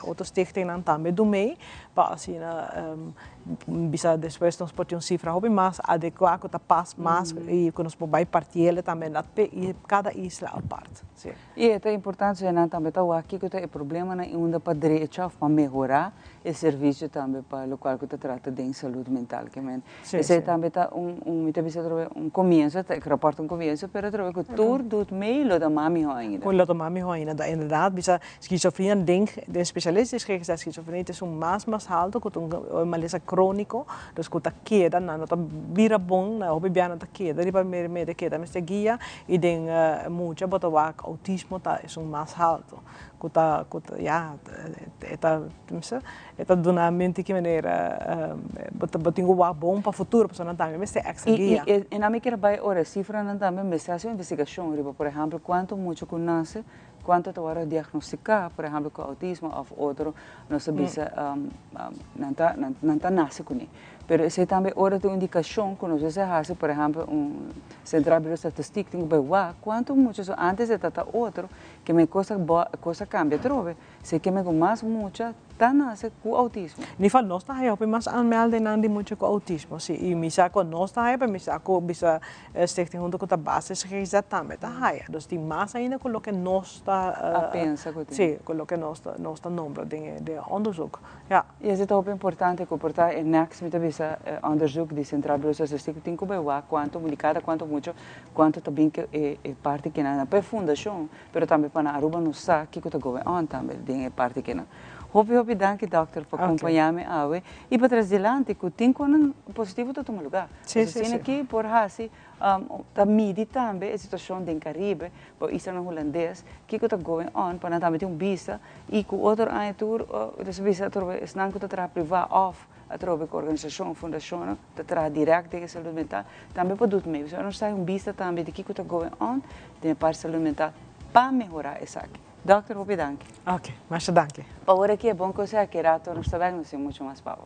outros stichtingen também do meio para assim bisa depois nós podemos cifra hobby mais adequado que pas mais e que nós podemos partilhar também e cada isla à parte. E é importante não também tá aqui que tem problema na onde para direito para melhorar o serviço também para o qual que trata de saúde mental que men. Esse também tá começo, que reporta começo, pero trouxe que tudo do meio da mami ainda. Lo da mami ainda, inderdaad bisa schizofrenia denk de specialist is gezegd schizofrenia is mais alto que malesa crônico, dus que tá queda na nota vira bom, na hobby bem tá queda, riba me queda me guia e den muita botawa autismo tá é mais alto. Kuta eta donamento que maneira botingo wa bom para futuro para não também mas é extra guia e na me quer vai ora cifra não também mas se a investigação riba por exemplo quanto muito conhece quanto te vara diagnosticar, por exemplo, com autismo ou outro, nós sabemos não está nasce com ele. Pero esse também outra indicação que nós fazemos, por exemplo, central de estatística, tem que ver quanto muitos antes de tratar outro, que me coisa cambia, trove. Se que me mais muita tá nasce com autismo. Nifal nós tá aí, mas anmelde não de muito com autismo, sim. E misa com nós tá aí, misa com bisa stichting junto com a base se também tá aí. Dus die mais ainda com o que nós tá pensa com sim, com o que nós tá número de onderzoek. Ja. E é muito importante que portar é next met bisa onderzoek die central de estatística tem que ver quanto comunicada, quanto muito, quanto também que é parte que na fundação, pero também para Aruba não sabe que tá going on também, tem parte que na Hopi, danke dokter por acompanhar-me awe e para trás delante que tem um positivo todo lugar. Sim. Aqui por hasi tá midi também a situação do Caribe, por isso no holandês, que está going on para também ter visa e com outro ano tour, esse visa trove não que tá privado off a trove com organização, fundação, tá direto de saúde mental, também pode do meio. Nós sai visa também de que está going on de parte saúde mental para melhorar isso aqui. Dokter, Hopi, danke. Ok, mas danke. Agora que é bom que você aqui rato nós também não sei muito mais para.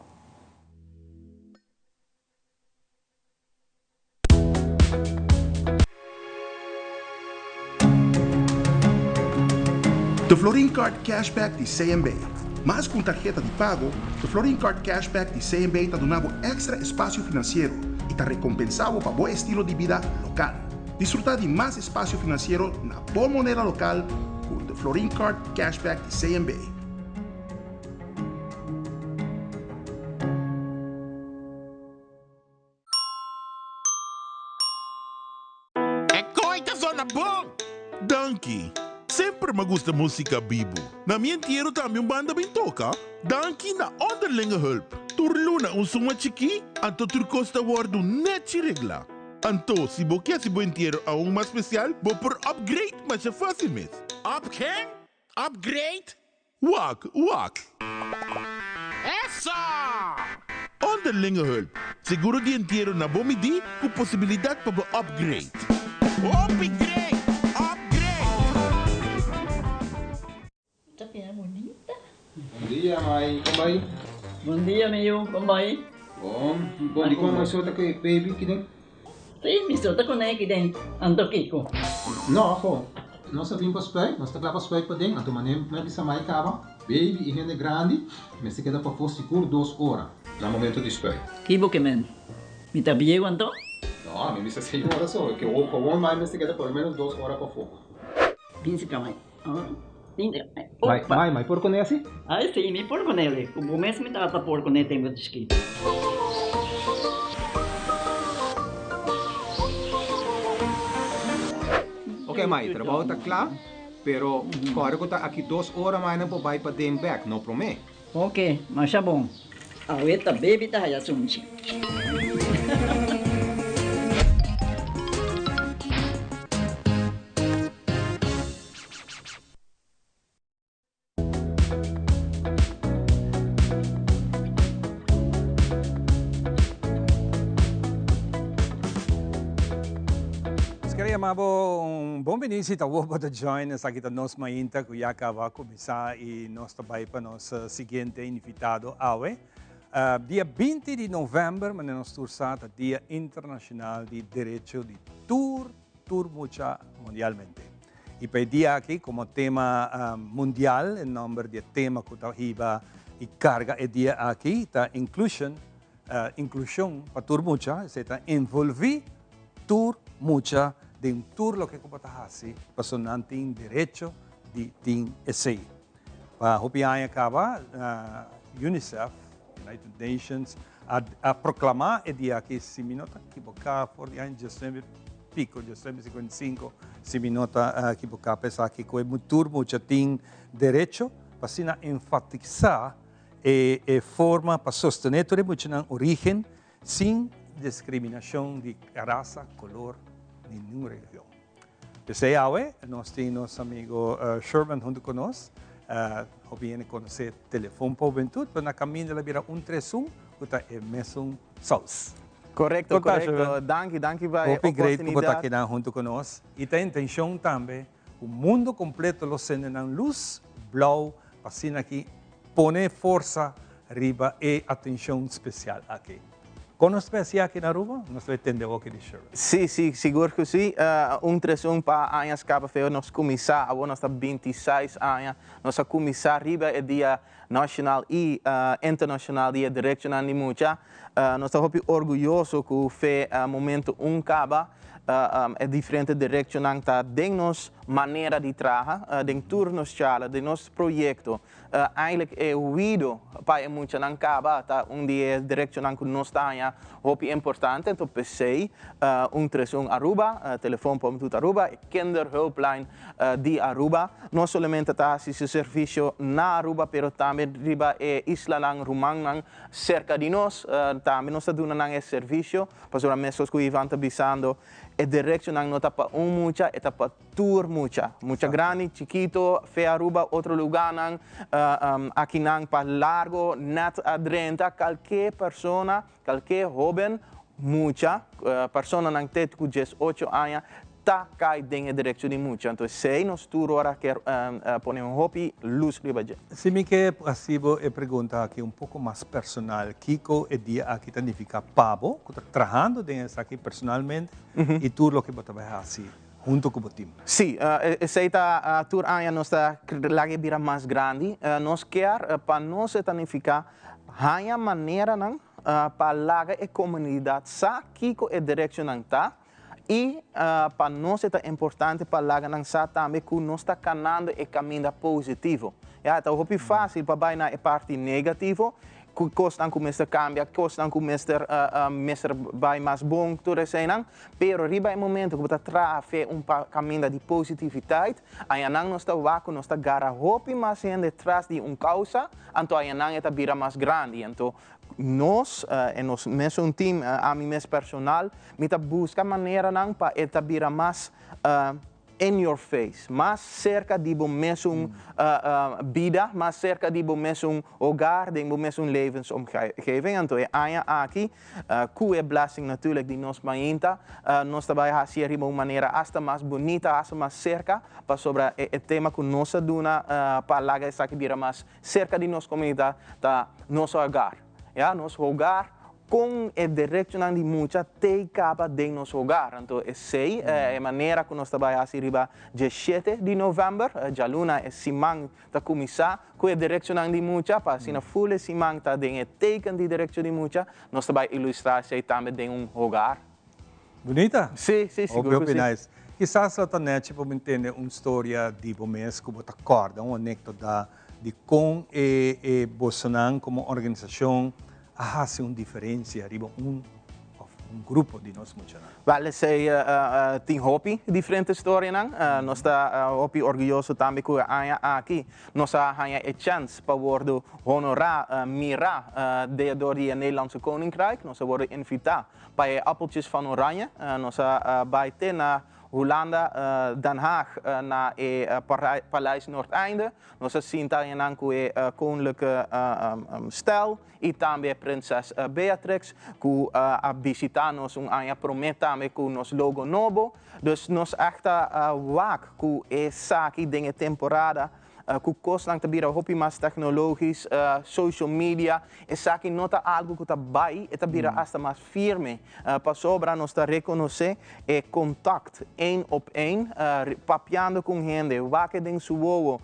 The Florin Card Cashback de CMB. Mas com tarjeta de pago, the Florin Card Cashback de CMB está dando extra espaço financeiro e está recompensado para bom estilo de vida local. Disfrutar de mais espaço financeiro na boa moneda local com the Florin Card Cashback de CMB. É coita zona bom! Danke! Sempre me gusta música bibo. Na minha tierra também banda bem toca. Danke na onderlinge hulp. Turluna suma chiqui, anto turcosta wordu net regla. Anto, se você quer se bom inteiro a mais especial, vou por upgrade, mas é fácil mesmo. Up Upgrade? Wak. Essa! Onderlinge hulp. Seguro de inteiro na bom midi, com possibilidade para upgrade. Upgrade! Tapi é bonita. Bom dia, mãe. Como vai? Bom dia, meu. Como vai? Bom. Di ko may suot ako baby kidin. Sim, me solta com ele dentro. Ando Kiko. No, ako. Nós vim para os pés, nós estamos para os pés para dentro. Então, manem, me bisa mai cava. Baby, e rende grande, mas se queda para fosse seguro 2 horas. No momento de spray. Kibo que men. Me tá bem quanto? No, me bisa 6 horas só. Que o com mais se queda por menos 2 horas para fogo. Pinse ka mai. Mai, por con esse? Ah, sim, me por com ele. O mês me tá por com ele tem escrito. Ok, mãe, trabalho está claro, pero agora que está aqui 2 horas mais não vai para den back, não promete. Ok, mas é bom. A outra baby tá aí assunto. Bom benissimo, para join sa kita nos mainta kuya kava kumisa e nós também para nosso seguinte invitado awe. Dia 20 de novembro, mas nós tursata Dia Internacional de Direito de Tour mucha mundialmente. E para dia aqui como tema mundial, o nome de tema que está hiba e carga é dia aqui está inclusion para tour mucha, se está envolver tour mucha de un tour lo que compatahasi pasonante in direito de ting essay. Pa hopiaya kaba UNICEF, United Nations, a proclamar e dia que se minota que boca for the anno Giuseppe pico, Giuseppe 55, se minota que boca pensar que coi tour mucha ting direito, pasina enfatizar e forma para sostener toda mucha origem sem discriminação de raça, color, nenhuma religião. Pensei awe, nós temos nosso amigo Sherman junto conosco, viene conhecer o telefone para o juventude, para na caminho de vira 131, que está em Messon South. Correto. Danke para a oportunidade. Great por estar aqui junto conosco. E tem intenção também, O mundo completo lo sende na luz blau, assim aqui, pone força arriba e atenção especial aqui. Conosco especial aqui na Aruba, nós vamos entender o que diz. Sim, seguro que sim. 3 para anos capa feio, nós começar, agora nós estamos 26 anos, nós começar arriba é dia nacional e internacional dia direcional de muita. Nós estamos orgulhosos que o momento caba. É diferente direcional tá de nos maneira de trabalhar, de turnos chala, de nosso projeto. Eigenlijk é ruído para muito não acaba, tá dia direcional que nós tá aí, hopi importante, então pensei 131 Aruba, telefone para tudo Aruba, kinderhulpline de Aruba. Não somente tá esse serviço na Aruba, pero também riba é isla lang Rumang cerca de nós, também nós tá dando esse serviço, para os meses que iam avisando. E direcional não está para mucha, está para tour mucha grande, chiquito, fe Aruba, outro lugar não, aqui não para largo, net adrenta, qualquer persona, qualquer jovem, mucha, persona não tem 18 anos, tá cai dentro da direção de mucha. Então, se nós tour ora quer pôr hopi luz ribaje. Se me que possível é perguntar aqui pouco mais personal, Kiko é dia aqui significa Pabo, que está trabalhando dentro aqui personalmente, e tudo o que você vai fazer junto com o time. Sim, essa tour aí nós está lagi bira mais grande, nós quer para nós significa hanya maneira não para laga a comunidade sa Kiko é direcional tá. E para nós é importante para lá também que nós está canando e caminho positivo. Então, é fácil para vai na parte negativa, que costa começar a cambiar, costa começar vai mais bom, tudo isso não. Pero riba é momento que você traz caminho de positividade, aí nós está vaco, nós está gara hopi mais detrás de causa, então aí não é vira mais grande, então nós, nós mesmo time, a mim mesmo personal, me tá busca maneira não para estar mais in your face, mais cerca de bom mesmo vida, mais cerca de bom mesmo hogar, de bom mesmo levensomgeving. Então é aqui, que é blessing natuurlijk de nós mainta, nós também fazer de uma maneira hasta mais bonita, hasta mais cerca, para sobre o tema que nós duna para lá que está aqui mais cerca de nossa comunidade, da nosso hogar. Nosso hogar com a direção de muita te capa de nosso hogar. Então, essa é a maneira que nós trabalhamos riba dia 7 de novembro, já luna é simang da começar com a direção de muita, para assim na full simang tá de teken de direção de muita, nós trabalhamos ilustrar se também de hogar. Bonita? Sim, seguro que sim. Nice. Quizás lá também tipo entender uma história de mês que você acorda, anedota de com e Bolsonaro como organização faz uma diferença arriba grupo de nós muito. Vale, sei tem hopi diferente história nós está hopi orgulhoso também que aqui nós há a chance para worden honorar mira de door die Nederlandse Koninkrijk nós worden invitado para appeltjes van Oranje nós bij na Hollanda, Den Haag naar Paleis Noordeinde. Nós zien daar een koninklijke stel e também prinses Beatrix, que visitamos prometa com nos logo novo. Dus nós echt waak que essa aqui de temporada que costa de bira hopi mais technologisch, social media, essa aqui não tá algo que está bem, está bira hasta mais firme, para sobra nós está reconhecer e contato op papiando com gente, waken ding suowo,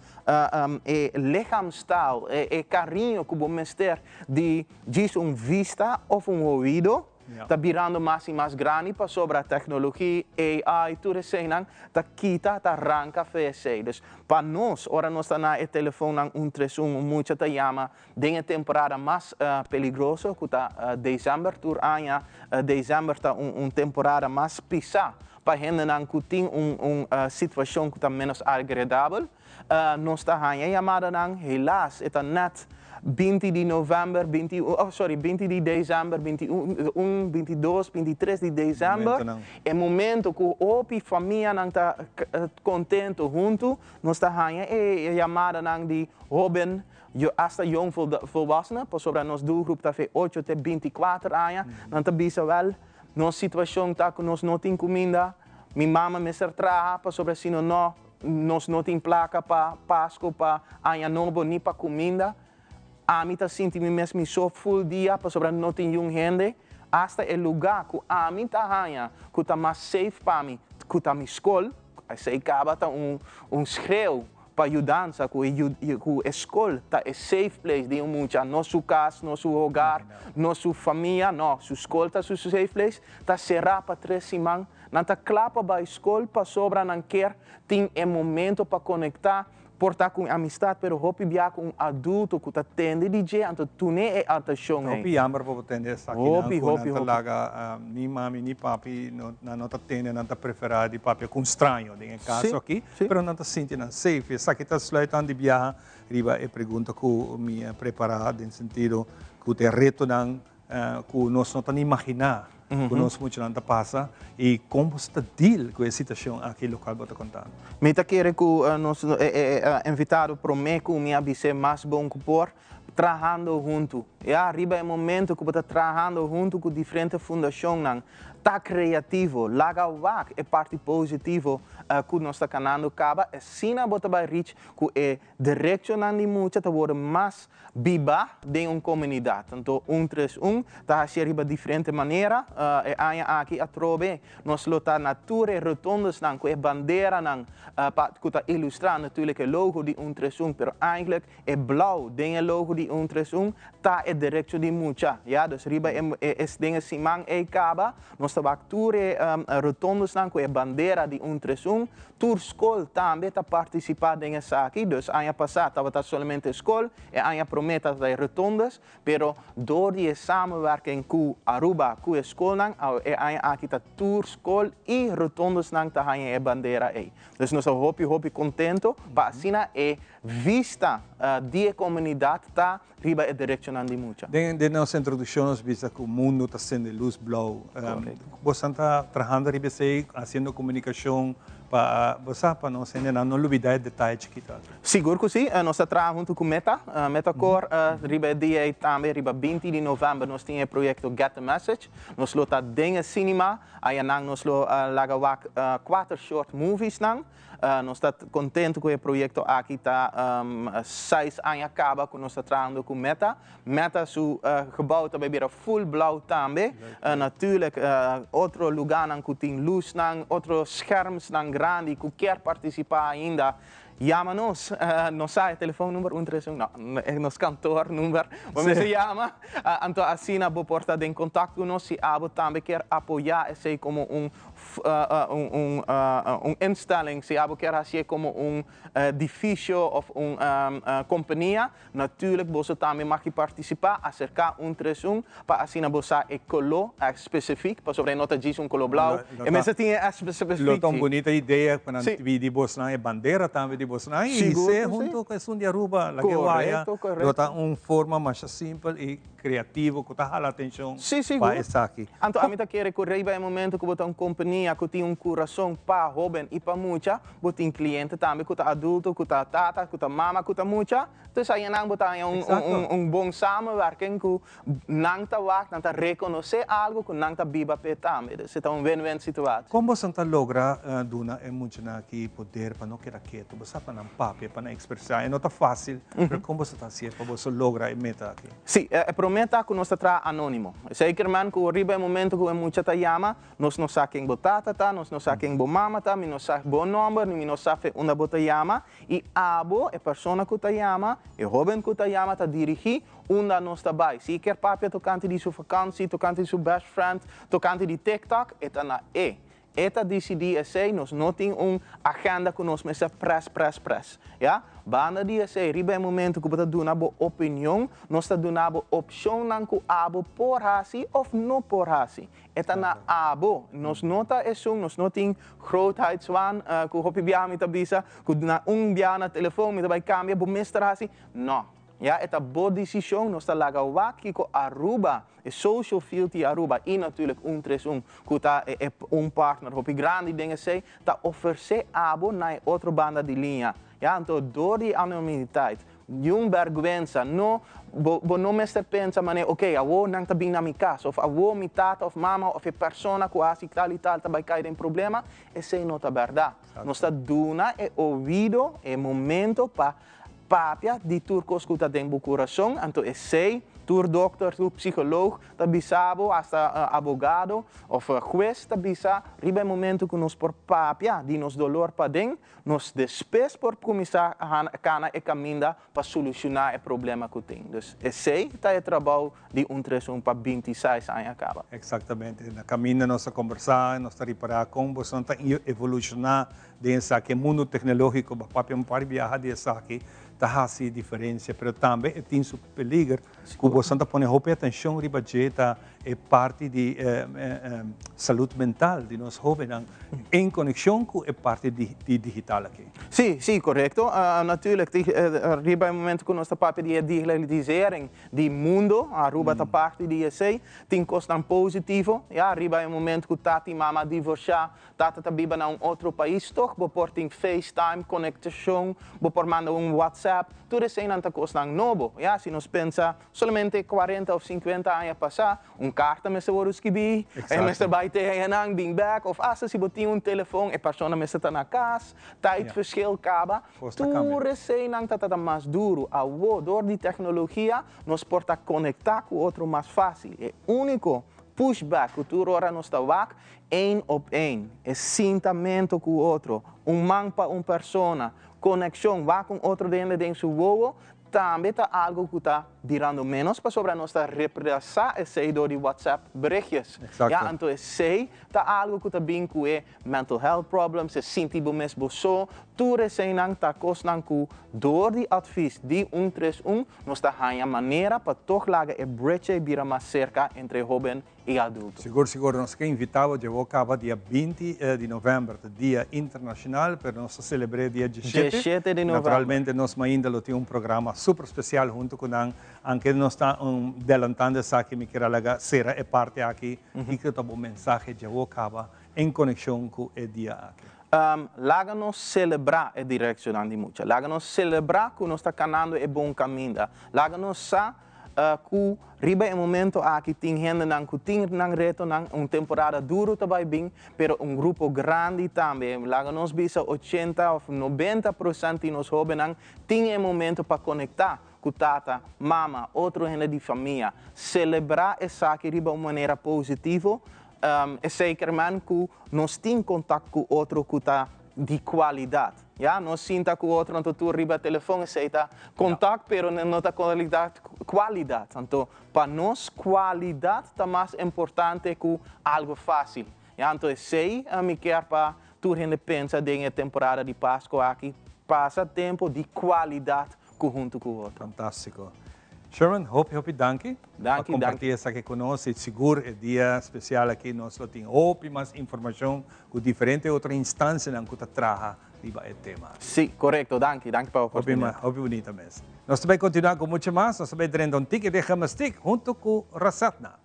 e lichaamstaal, e carinho que vamos ter de diz vista ou ouvido. Está virando mais e mais grande para sobre a tecnologia, AI, tudo isso, está quita, está arranca, fez. Para nós, ora nós estamos no telefone 131, muito te chama, de uma temporada mais peligrosa, que está dezembro, dezembro está uma temporada mais pisada, para gente que tem uma situação que está menos agradável, nós estamos aí, chamada, helaas, está net, 20 de novembro, 20 de dezembro, 21, 22, 23 de dezembro. É momento que a família está contente junto. Nós estamos aí, é chamada de jovem, hasta jong volwassenen. Por sobre nosso grupo está 8 até 24 anos. Nós estamos wel, nossa situação está que nós não temos comida. Minha mama me trabalha, por sobre assim não nos não tem placa para Páscoa, para Anha Novo, nem para comida. A mim tá sentindo mesmo só full dia, para sobrar não tem gente. Hasta o lugar que a mim tá Anha, que tá mais safe para mim, que tá minha escola, aí acaba tá escreve para ajudar, que a escola tá é safe place de muito, nosso casa, nosso hogar, nossa família, nossa escola tá safe place, tá cerrado para 3 semanas. Não tá claro para a escola, para sobrar não quer, tem momento para conectar, portar com amistade, pero hopi bia com adulto que está tendo DJ, então tu nem é atenção. Hopi jammer para atender essa aqui, não laga ni mami ni papi, não tá tendo, não tá preferado papi com estranho, em caso aqui, pero não tá sentindo safe. Essa aqui tá sluitando de viajar, riba é pergunta que me preparado em sentido que te reto não, que nós não tá nem imaginar. Conosco muito não passa e como está deal com a situação aqui local para contar. Me tá querendo que nós invitado para mim que me avise mais bom que por trabalhando junto. E arriba é momento que está trabalhando junto com diferentes fundações. Tá criativo, lagawak é parte positiva que nós está canando caba. É sina bota vai reach que é direcionando muito tá worden mais biba de uma comunidade. Então 131 tá arriba diferente maneira. É aqui a trobe nós lota natura rotondas nan que é bandeira nan para que tá ilustrar natuurlijk o logo de 131, pero eigenlijk é blauw de logo de 131 tá é direção de muita. Ja, dus riba é dingen simang e caba. Nossa bacture rotondas nan que é bandeira de 131. Tur school também está participando nessa aqui. Dus ano passado estava somente escola e ano prometa das rotondas, pero door die samenwerking com Aruba, com a escola nan, é ano aqui está tur school e rotondas nan tá é bandeira aí. Dus nós hopi contento, para assim é vista de comunidade tá riba é direcionando muito. De nossa introdução nós vimos que o mundo está sendo luz blau. Você está trabalhando riba sei, fazendo comunicação para nós ainda não olvidar detalhes que tá. Seguro que sim, nós trabalhamos junto com Metacor, riba dia também riba 20 de novembro nós temos o projeto Get the Message. Nós lo tá dentro cinema, aí nós lo lagawak 4 short movies nang. Nós estamos contentes com o projeto aqui está 6 anos acaba que nós estamos trabalhando com Meta. Meta seu gebouw também vira full blauw também. Natuurlijk outro lugar que tem luz, outro scherms grande que quer participar ainda. Chama-nos, não sai telefonnummer 131, não, é nosso cantor número, vamos se chama, então assim na boa porta de contato com nós, se abo também quer apoiar, esse como instelling, se abo quer assim como edifício ou companhia, natuurlijk você também mag participar, acercar 131, para assim na bolsa é color específico, para sobre nota diz color blau, e mesmo tem específico. É tão bonita ideia para dividir bolsa é bandeira também de bolsa e se junto com esse de Aruba, lá que vai, dota forma mais simples e criativo que tá a atenção para essa aqui. Então a mim tá querer que reiba é momento que botar uma companhia que tem coração para jovem e para muita, botar cliente também que tá adulto, que tá tata, que tá mama, que tá muita, então aí não botar bom samenwerking que não tá não tá reconhecer algo que não tá biba pe também, isso tá win-win situação. Como você tá logra duna é muito na aqui poder para não querer quieto, você para não papi, para não expressar, não tá fácil, mas como você tá assim para você logra a meta aqui? Sim, prometa que nós está anônimo. Zeker man que arriba é momento que muita ta llama, nós não saquem botata ta, nós não saquem bo mama ta, nós saquem bo number, nós não sabe onde bota llama e abo é persona que ta llama, é jovem que ta llama ta dirigir onde nós está vai. Se quer papi tocante de sua vakantie, tocante de sua best friend, tocante de TikTok, é na e. Eta DCDSA nós não tem agenda que nós mesa press. Ja? Banda DSA, riba é momento que você dá uma opinião, nós está dando uma opção não que abo por hasi ou não por hasi. Eta na abo, nós não tá isso, nós não tem grootheidswaan, que o hopi biar mita bisa, que na biar na telefone mita vai cambiar, bo mister hasi, não. Ja, esta boa decisão nós está lagawak com Aruba, é social field de Aruba e natuurlijk 131 que está é partner, hopi grande dingen sei, tá oferecer abo na outra banda de linha. Ja, então door die anonimiteit, yung vergüenza, no, no me pensa, mané, ok, awo nang tabing na mi casa, of awo mi tata, of mama, of a persona que assim tal e tal, tabay cair em problema, essa é nota verdade. Nós tá duna e ouvido, e momento para papia de turcos que tá dentro do coração, então esse tur dokter, tur psicólogo, tá bisabo, hasta abogado, of juez, tá bisa, riba momento que nos por papia, de nos dolor para dentro, nos despes por começar a cana e caminha para solucionar o problema que tem. Dus esse tá o trabalho de 3 para 26 anos acaba. Exatamente. Na caminho nós a conversar, nós a reparar como você está evolucionar dessa que mundo tecnológico, papai um par viaja dessa aqui, tá assim diferença, mas também tem seu peligro. Que você está pondo roupa atenção riba jeta é parte de saúde mental de nós jovens em conexão com a parte de digital aqui. Sim, correto. Natuurlijk, riba é momento que nós estamos de digitalisering de mundo, a ruba tá parte de esse, tem costa positivo. Ja, riba é momento que tati mama divorciar, tata tá biba na outro país, toch, por tem FaceTime, conexão, por mandar WhatsApp, tudo isso não tá costa novo. Ja, se nós pensa somente 40 ou 50 anos passar, carta me se vou escrever, me se vai ter een bing back, of als se botinha telefone, a pessoa me está na casa, tijdverschil acaba, tudo isso não tá mais duro. Door die tecnologia, nos porta conectar com o outro mais fácil. É único pushback, que tu ora nos está wak, 1 op 1, é sentimento com o outro, man para persona, conexão, wak com outro dentro de seu voo, também está algo que está virando menos para sobre nós repressar esse door de WhatsApp berichtjes. Ja, então esse está algo que está bem com mental health problems, se sentir mesmo só, tudo isso não está costando com door de advies de 131, nós está a maneira para toch laga e brecha vira mais cerca entre jovem e adulto. Seguro, nós que invitava levou a cabo dia 20 de novembro, dia internacional, para nós celebrar dia 17 de novembro. Naturalmente nós ainda temos programa super especial junto com anche nós estamos adelantando essa que me quer alaga será é parte aqui e que tá bom mensagem levou a cabo em conexão com o dia aqui. Laga nos celebrar a direção de muita. Laga nos celebrar que nós está caminhando é bom caminho. Laga nos sa que riba é momento aqui tem gente não que tem não reto não temporada duro também bem, pero grupo grande também. Laga nos bisa 80 ou 90% de nós jovens não tem momento para conectar com tata, mama, outro gente de família. Celebrar essa que riba de maneira positiva. É zeker que nós temos contato com outro que está de qualidade. Ja, nós sinta com outro, então tu riba telefone, aceita contato, pero não está qualidade. Então, para nós, qualidade está mais importante que algo fácil. Ja, então, sei, me quer para tu gente pensa de temporada de Páscoa aqui, passa tempo de qualidade junto com o outro. Fantástico. Sherman, hope, danke. Danke. Compartilhar isso aqui conosco. Seguro é dia especial aqui. Nós temos hope mais informação com diferentes outras instâncias que está traga riba o tema. Sim, correto. Danke para a oportunidade. Hope bonita mesmo. Nós também continuar com muito mais. Nós também teremos um tique de Hamastik junto com Rasatna.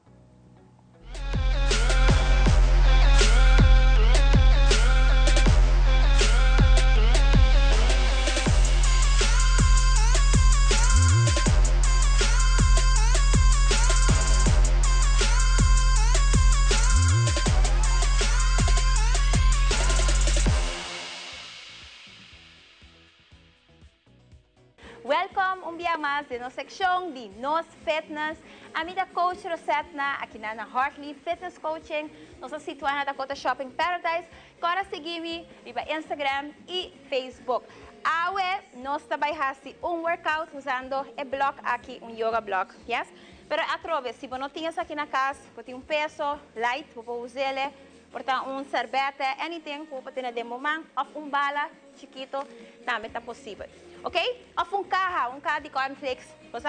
Welcome um dia mais de nossa secção de Nos Fitness. A minha coach Rosetna, aqui na Hartley Fitness Coaching, nossa situada na Dakota Shopping Paradise. Agora seguir-me no Instagram e Facebook. Awe, nós trabalhamos workout usando o bloco aqui, yoga block, yes? Pero atrove, se você não tem isso aqui na casa, você tem peso light, você pode usar ele, portanto, sorvete, anything, você pode ter de momento, ou bala chiquito, também está possível. Ok? Ou caja de cornflakes, você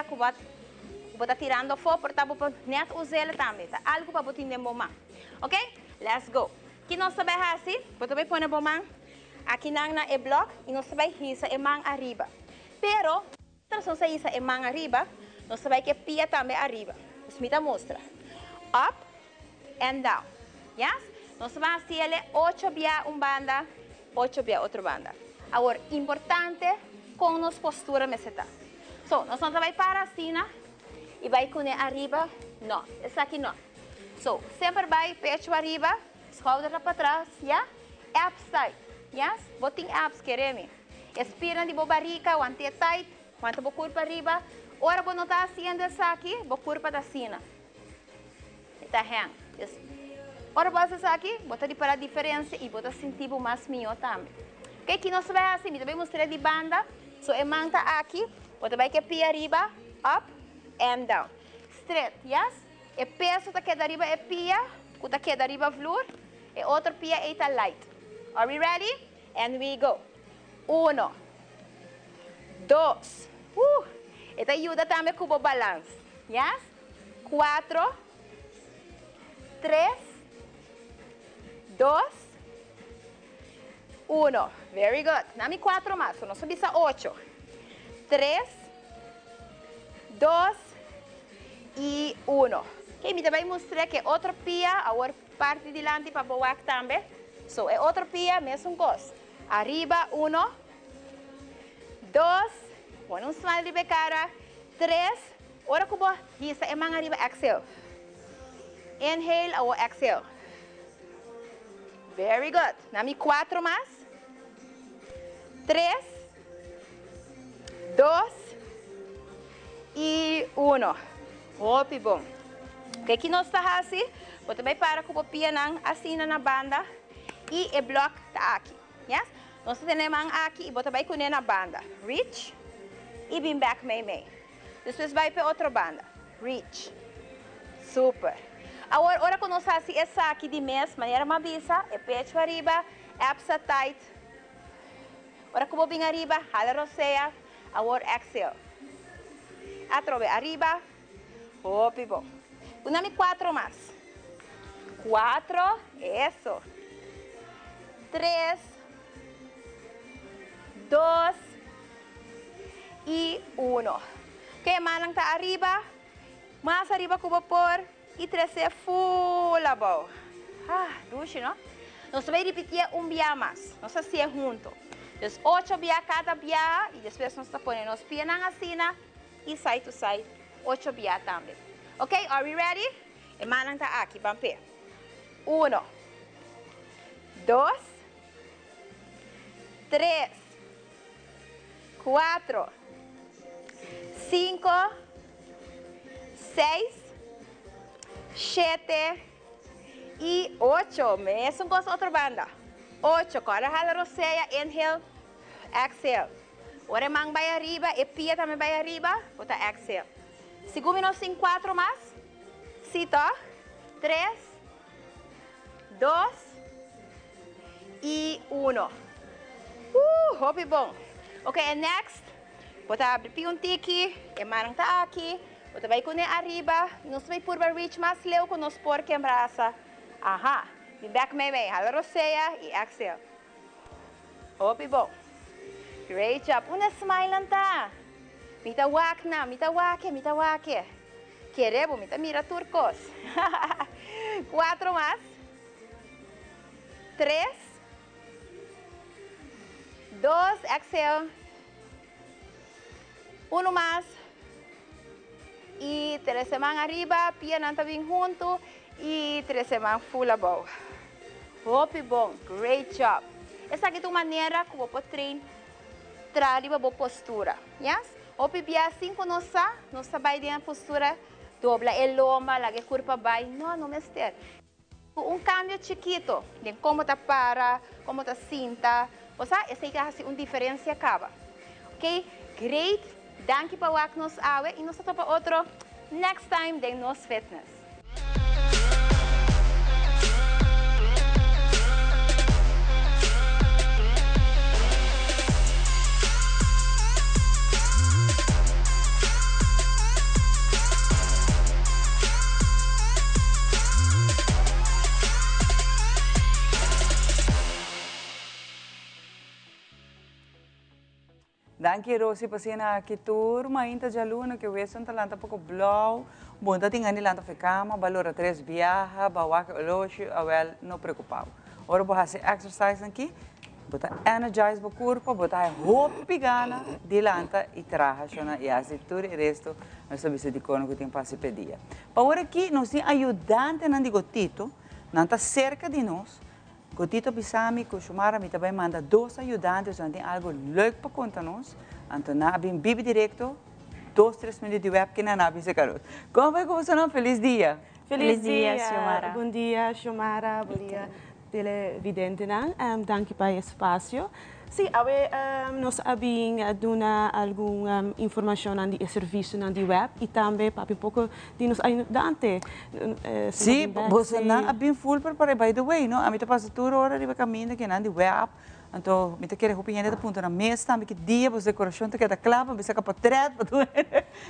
está tirando fora, portanto, você net usar ele também, tá? Algo para você ter de momento. Ok? Let's go. Aqui nós trabalhamos assim, você vai pôr no momento, aqui na bloco, e nós trabalhamos a mão arriba. Pero, se nós trabalhamos a mão arriba, nós trabalhamos a pia também arriba. Smita mostra. Up and down. Yes? Nós vamos fazer 8 via banda, 8 via outra banda. Agora, importante com nossa postura meseta. So, nós vamos vai para assim, e vai com arriba, não, essa aqui não. So, sempre vai pecho arriba, shoulder para trás, yeah? Abs tight, yes? Boting abs, quereme. Expira de barriga, ante tight, quanto bo curva arriba. Ora, bo não tá assim essa aqui, bo curva da sina. Está hang. Ora, bo essa aqui, bota de para a diferença e bota sentir mais melhor também. Ok, aqui nós vai assim, também mostrar de banda. So, manta aqui, bota vai que pia arriba, up and down. Straight, yes? E peso tá queda arriba é pia, kuta queda arriba floor, e outro pia é tá light. Are we ready? And we go. 1, 2. Ito ajuda também com o balance. Yes? 4, 3, 2, 1. Very good. Nami 4 mais. Nós subimos a 8. 3, 2 e 1. Ok, me vai mostrar que outra pia, a parte de lante para boar também. So, é outra pia, mesmo coisa. Arriba, 1, 2, põe smile de cara, 3, ora kubo, hisa é mão arriba, exhale. Inhale, ou exhale. Very good. Nami 4 mais. 3, 2 e 1. Hopi bom. Ok, aqui nós está assim, você vai para kubo pia nang assim na banda e o bloco tá aqui. Yes? Nós temos aqui e bota vai com na banda. Reach e bring back meio. Depois vai para outra banda. Reach. Super. Agora que nós fazemos essa aqui de mesma maneira, mabisa, é pecho arriba, abs tight. Agora como bem arriba, jala roseia, agora exhale. Atrove arriba, hopi bom. Unami 4 mais. 4, isso. 3, 2 e 1. Ok, manang tá arriba, mais arriba como por e 3 é full above. Duche, não? Nós vamos repetir via mais. Nós vamos fazer junto. Então, 8 via cada via e depois nós vamos pôr nos pés na assina e side to side, 8 via também. Ok, are we ready? E manang tá aqui, vamos ver. 1, 2, 3, 4, 5, 6, 7 e 8. Mesmo com a outra banda. 8. Agora jala roseia, inhale, exhale. Agora mão vai arriba, e pia também vai arriba, bota exhale. Segundo nós em 4 mais. Sito, 3, 2 e 1. Hopi bom. Ok, and next, bota abrir um tiki, e manang tá aqui, bota vai com arriba, nós vai por reach mais leu com nós por que braça. Aha, me back meio, jala roseia e exhale. Hopi bom. Great job. Una smile lang ta. Mita wak na, mita wake. Querebo, mita mira turcos. 4 más. 3, 2, exhale. 1 más. Y 3 semanas arriba, pia nanta bien junto. Y 3 semanas full above. Hopi bom, great job. Essa aqui é uma maneira como pode treinar, trabalhar a postura. Yes? Hopi bia assim com nossa vai dentro postura, dobla a loma, lage curva vai, não me ester. Cambio chiquito, de como tá para, como tá cinta, você essa aí é uma diferença acaba. Ok? Great, danke para o que nos awe e nós topa outro next time de nos fitness. Danke Rosie pasina aqui turma inta de aluno que o isso tá lá pouco blau, bom tá tingani lá tá cama, valora 3 viaja, bawa que hoje awel não preocupado. Ora vou fazer exercise aqui, bota energize bo corpo, bota hopi gana, dilanta e traja e assim tudo e resto nós sabemos de como que tem para se pedir. Para agora aqui nós temos ajudante não de Gotito, não está cerca de nós. Gotito Bisami, Kushumara, me também manda 2 ajudantes, então tem algo leuk para contar nós. Então na bem bibi direto, 2-3 minutos de web que na nabi se caro. Como vai com você não? Feliz dia. Feliz dia, Xiomara. Bom dia, Xiomara. Bom dia, televidente. Danke para o espaço. Sim, nós abrimos alguma informação de serviço na web e também para um pouco de nos ajudante. Sim, você não abri full para by the way, não? A mim tá passa toda hora de caminho que na web. Então, me quer opinião da ponta na mesa, também que dia você decoração te queda clava, você capa tret,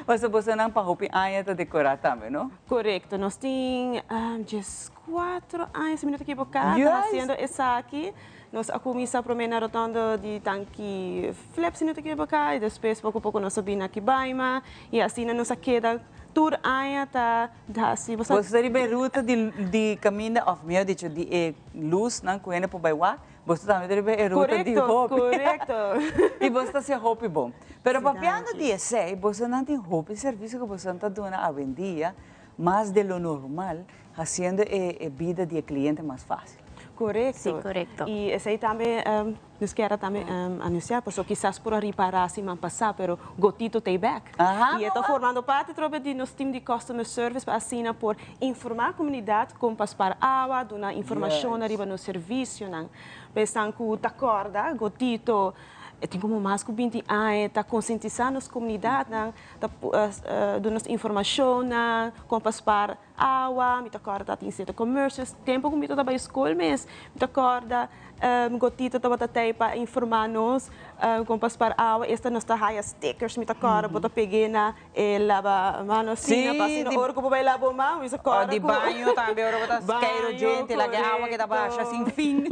você não para opinião da decorar também, não? Correto, nós temos 4 anos, se me não equivocar, fazendo isso aqui. Nós começamos a promenar rotando de tanque flip, se não equivocar, e depois pouco a pouco nós subimos aqui baima, e assim nós queda tour aia tá assim você ribe ruta de caminho of meu dicho de luz não coene por baiwa você também ribe ruta de hope correto e você está se hope bom pero papiando de sei você não tem hope serviço que você está dando a vendia mais de lo normal fazendo a vida de cliente mais fácil. Correto. Sim, correto. E esse aí também, nos quer também anunciar, porque quizás por reparar se man passar, pero Gotito tem back. E está formando parte de nosso time de customer service para assim por informar a comunidade como para água, dar informação arriba no serviço, não. Pensando que tá corda, Gotito tem como mais que 20 anos, está conscientizando a comunidade, está dando informação, como para água, me acorda tem certo comércios, tempo que me toda para escola mesmo, me acorda Gotito estava até para informar-nos como para água, esta nos está stickers, me acorda, bota peguei na lava mano assim, para assim, hora que vai lavar mão, me acorda. De banho também, hora botar queiro gente, lá que água que está baixa, assim, fim.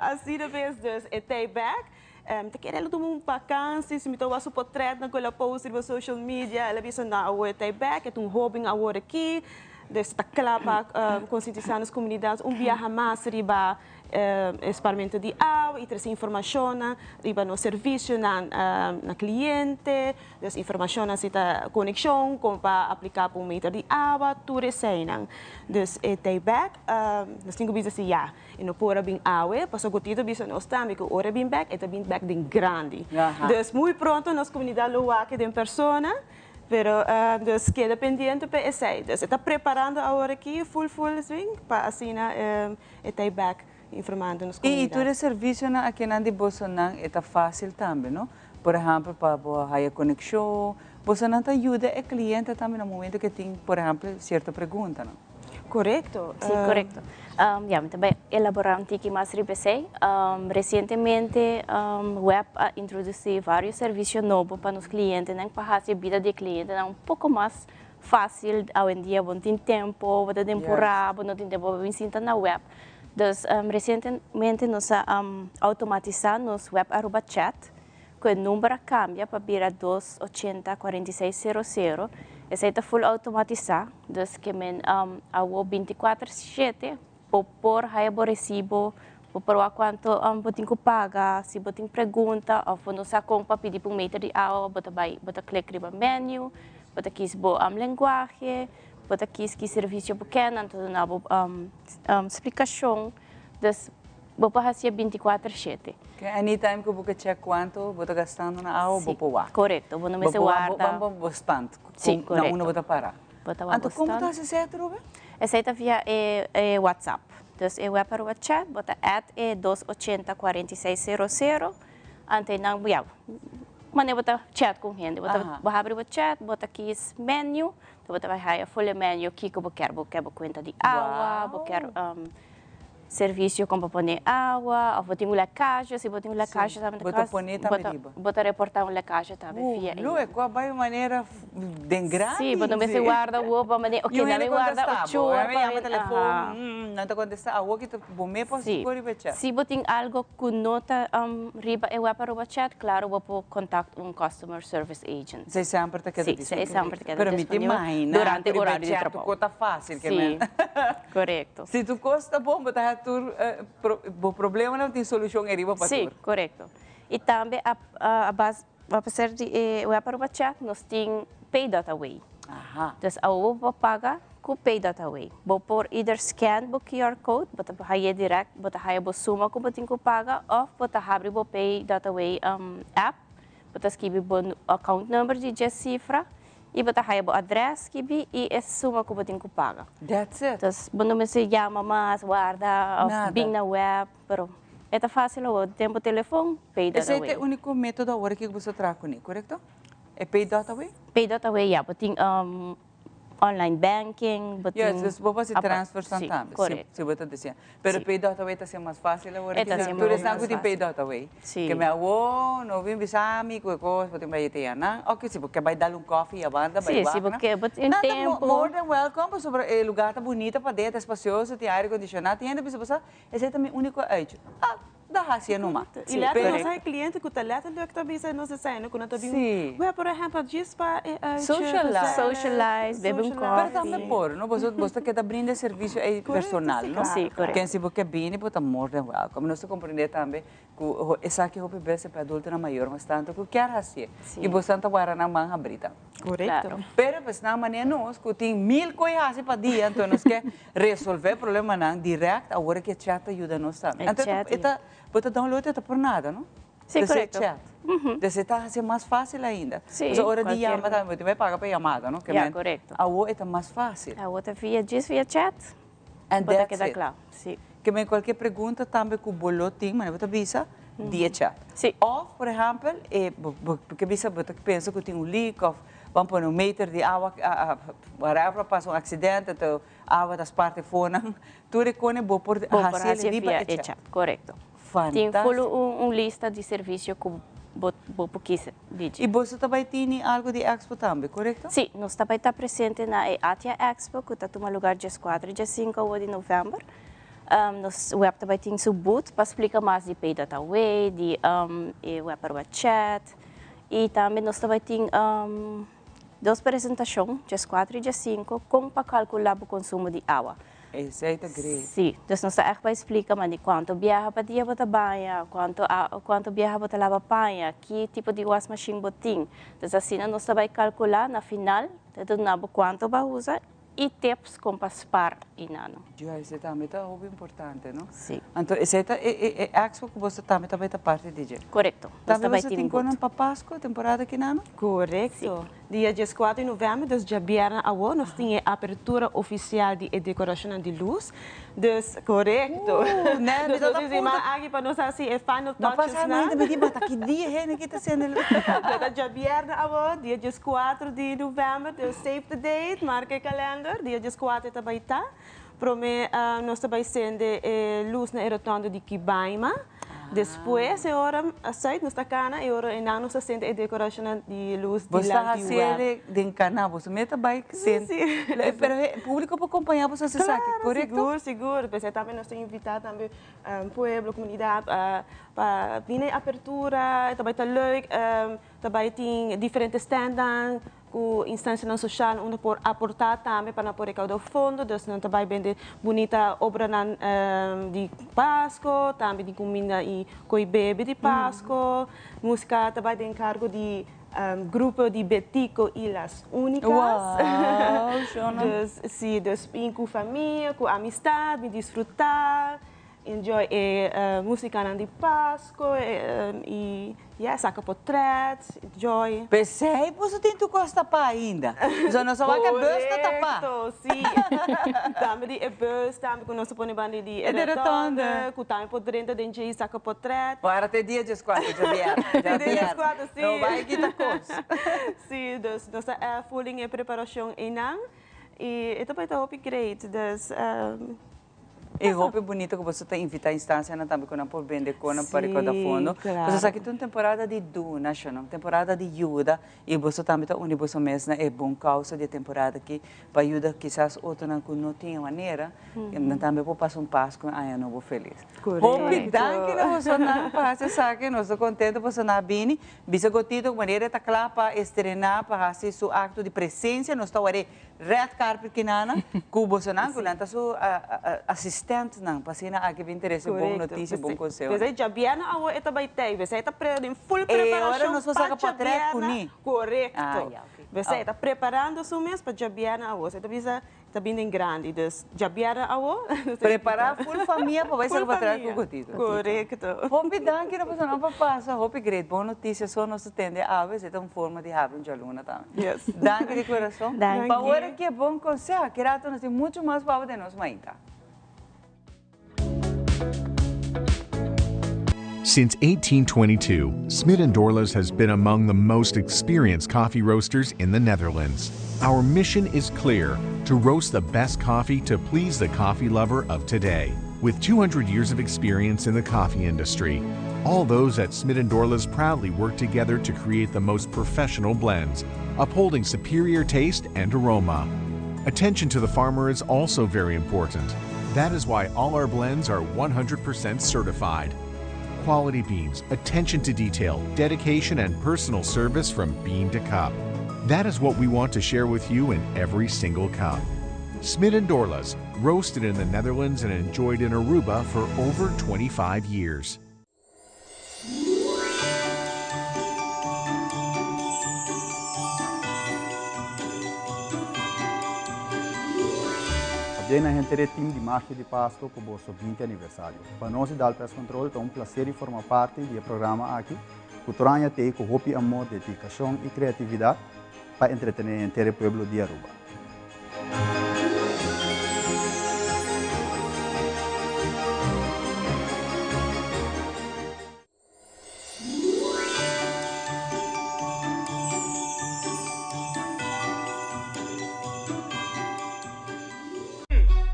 Assim de vez, é take back. Te querendo tomar vacância, se me toa super thread na cola post no social media, ela visa na award tay back, é hobby award aqui, desta clapa conscientizando as comunidades, viaja mais riba experimento de água e trazer informação riba no serviço na cliente, das informação na cita conexão como para aplicar para meter de água, tudo isso aí, dus tay back, nós temos que dizer já. E não pode bem água, passou Gotito bisa nós também que ora bem back, é bem back de grande. Dus muito pronto nas comunidades lo aqui de persona, pero dus queda pendiente para esse. Dus está preparando agora aqui full swing para assim é back informando nas comunidades. E todo serviço aqui na de Bolsonaro é fácil também, não? Por exemplo, para a conexão, Bolsonaro ajuda o cliente também no momento que tem, por exemplo, certa pergunta, não? Correto. Sí, correcto. Também elaborar mais RPC. Recentemente, web introduziu vários serviços novos para os clientes, para fazer a vida do cliente pouco mais fácil. Hoje em dia, não tem tempo, não tem tempo, não tem tempo para ensinar na web. Então, recentemente, nós automatizamos web arroba chat, que o número cambia para virar 280-4600. Esse está full automatizado, então que men awo 24/7 por raibo recibo, por quanto botin ko paga, se botin pergunta, ou não sa kung pa pedir por meter de awa, bota click riba menu, bota quis bo linguagem, bota quis serviço pequeno, então na explicação, dus bopa hasia 24/7. Anytime que você check quanto você gastando na água, você pode. Correto, você não se guarda. Vamos bastante. Sim, correto. Não você parar. Então como está se certo, Ruben? Essa está via WhatsApp. Então é web para o chat, bota @280-4600. Ante não via. Mas bota chat com gente, bota abrir o chat, bota aqui menu, bota vai hire full menu que você quer conta de água, você quer serviço como pôr água, ou botar uma caixa, se botar uma caixa também bota reportar uma caixa também via. Não é qual vai maneira de grande. Sim, bota você guarda o opa, mas ok, não me guarda o churro. Chama telefone, não te contesta a o que tu bome para se por chat. Se botar algo com nota riba e web para chat, claro, vou pôr contato customer service agent. Sei sempre te queda disponível. Sim, sempre te queda disponível. Durante o horário de trabalho. Tá fácil, sim, correto. Se tu gosta bom, botar o problema não tem solução arriba para Sim, correto. E também a base, a pesar de o para o chat, nós temos Pay Dot Away. Então, a vou pagar com Pay Dot Away. Vou por either scan o QR code, bota aí direct, bota aí a suma que botin que paga, ou bota abrir o Pay Dot Away app, bota escrever o account number de 10 cifra e botar aí o address e essa suma que botin que paga. That's it. Então, quando me se chama mais guarda, bem na web, pero é fácil, o tempo telefone, Pay Dot Away. Esse é o único método agora que você traz com ele, correto? É Pay Dot Away? Pay Dot Away, yeah, botin online banking, botin... Yes, você pode fazer transfer sim, também, correto. se você dizer. Pero Pay Dot Away está sendo mais fácil agora. Está sendo mais mais fácil. Pay Dot Away. Sim. Que me avô, não vim visar me com coisa, porque vai ter não. Ok, se porque vai dar um coffee a banda, vai sim, porque botin tempo. More than welcome, sobre o lugar tá bonito para dentro, espacioso, tem ar condicionado, tem ainda bisa você, esse é também único hecho. Da racia no mato. E lá tem nossa cliente que está lá, que também se não se sai, não está bem. Por exemplo, diz para socialize, beber um coffee. Pero também por, não você quer brindar serviço personal, não? Sim, correto. Quem se você bem, pode more than welcome. Nós compreender também que essa aqui é bebê para adulto na maior, mas tanto que quer racia. E você não vai na mão abrida. Correto. Pero pues na maneira nós que tem 1000 coisas para dia, então nós quer resolver o problema não direto, agora que chat ajuda nós também. Então, pode download até por nada, não? Sim, correto. Chat. Desse está ser mais fácil ainda. Sim. Mas a hora de chamada também, você vai pagar para chamada, não? Correto. A outra é mais fácil. A outra via chat. And Bota that's que it. claro. Sim. Que me qualquer pergunta também que o boletim, mas você avisa dia chat. Sim. Ou, por exemplo, porque você pensa que tem um leak, ou vamos pôr um meter de água, whatever, passa um acidente, então a água das partes fora, tu reconhece vou por racia via chat. Correto. Tem full lista de serviço que vou quis dizer. E você também tem algo de Expo também, correto? Sim, nós também está presente na Atia Expo, que está no lugar dia 4 e dia 5 de novembro. Nós web também tem seu booth para explicar mais de Pay Dot Away, de web para o chat. E também nós também tem duas apresentações, dia 4 e dia 5, como para calcular o consumo de água. Isso é great. Sim, então nós estamos para explicar de quanto viaja para dia para banha, quanto viaja para lavar banha, que tipo de wash machine botin. Então assim nós estamos calcular na final, então quanto vai usar e tips como para spar e nano. Isso também é algo importante, não? Sim. Então, esse é Expo que você também está parte de. Correto. Também você tem quando para Páscoa, temporada aqui, não? Correto. Dia 4 de novembro, dus dia viernes agora, nós temos a abertura oficial de decoração de luz. Dus, correto. Né? Dus nós dizemos aqui para nós assim, é final touches, não? Não passa ainda, me diz, mas que dia é que está sendo? Dia viernes agora, dia 4 de novembro, dus save the date, marca o calendar, dia 4 também está. Nós também sendo luz na rotonda de Kibaima. Depois, a hora sai nós cana e hora não nós sente a decoração de luz de lá. Você está de encanar, você meta bike sente. Pero o público para acompanhar você se sabe, correto? Seguro, seguro. Mas também nós temos invitado também pueblo, comunidade para vir a abertura, também está leuk, também tem diferentes stands com instância social onde por aportar também para por recaudar fundo, dus não também bem bonita obra de Páscoa, também de comida e coi bebê de Páscoa, música também de encargo de grupo de Betico e las Únicas. Wow, dus sim, dus com família, com amistade, desfrutar. Enjoy música de Páscoa e saca portrait, enjoy. Pensei, você tem tu costa para ainda. Já não só vai que bus tá tapar. Sim. Também de bus, também com nosso põe bande de rotonda, com também por dentro de enjoy saca portrait. Agora tem dia 4, já dia 4, sim. Não vai que tá coisa. Sim, dus nossa full em preparação ainda e também está hope great, dus E roupa bonita que você está invitar a instância também quando por vender com para cada fundo. Claro. Você sabe que tem temporada de donação, temporada de ajuda e você também está onde você mesmo é bom causa de temporada que para ajudar quizás outro não tem maneira. E também vou passar passo com a não vou feliz. Hope danke que você não passa sabe nós estou contente você não bem, bisa gotito maneira está clara para estrenar para fazer seu acto de presença nós está red carpet que nana, que você não que lanta sua assistente assistentes não, passina aqui bem interesse, bom notícia, bom conselho. Você já viene a o eta vai ter, você está em full E preparação. agora nós vamos sacar para trás com ni. Correto. Okay. Você está preparando o mês para já viene a o, você está vindo em grande, então já viene a o. Preparar full família para vai sacar para trás com o gotito. Correto. Hope danke na pessoa não para passar, hope great, boa notícia, só nós tende a ver se tem forma de have de aluna também. Yes. Danke de coração. Danke. Para agora que é bom conselho, que rato nós temos muito mais para de nós ainda. Since 1822, Smit & Dorlas has been among the most experienced coffee roasters in the Netherlands. Our mission is clear: to roast the best coffee to please the coffee lover of today. With 200 years of experience in the coffee industry, all those at Smit & Dorlas proudly work together to create the most professional blends, upholding superior taste and aroma. Attention to the farmer is also very important. That is why all our blends are 100% certified. Quality beans, attention to detail, dedication, and personal service from bean to cup. That is what we want to share with you in every single cup. Smit & Dorlas, roasted in the Netherlands and enjoyed in Aruba for over 25 years. Abbiamo un team di Macchie di Pasco con il vostro 20 anniversario. Per noi dal Press Control è un piacere formare parte del programma aqui, che torna te con hobby, amor, dedicazione e creatività per intrattenere l'intero pueblo di Aruba.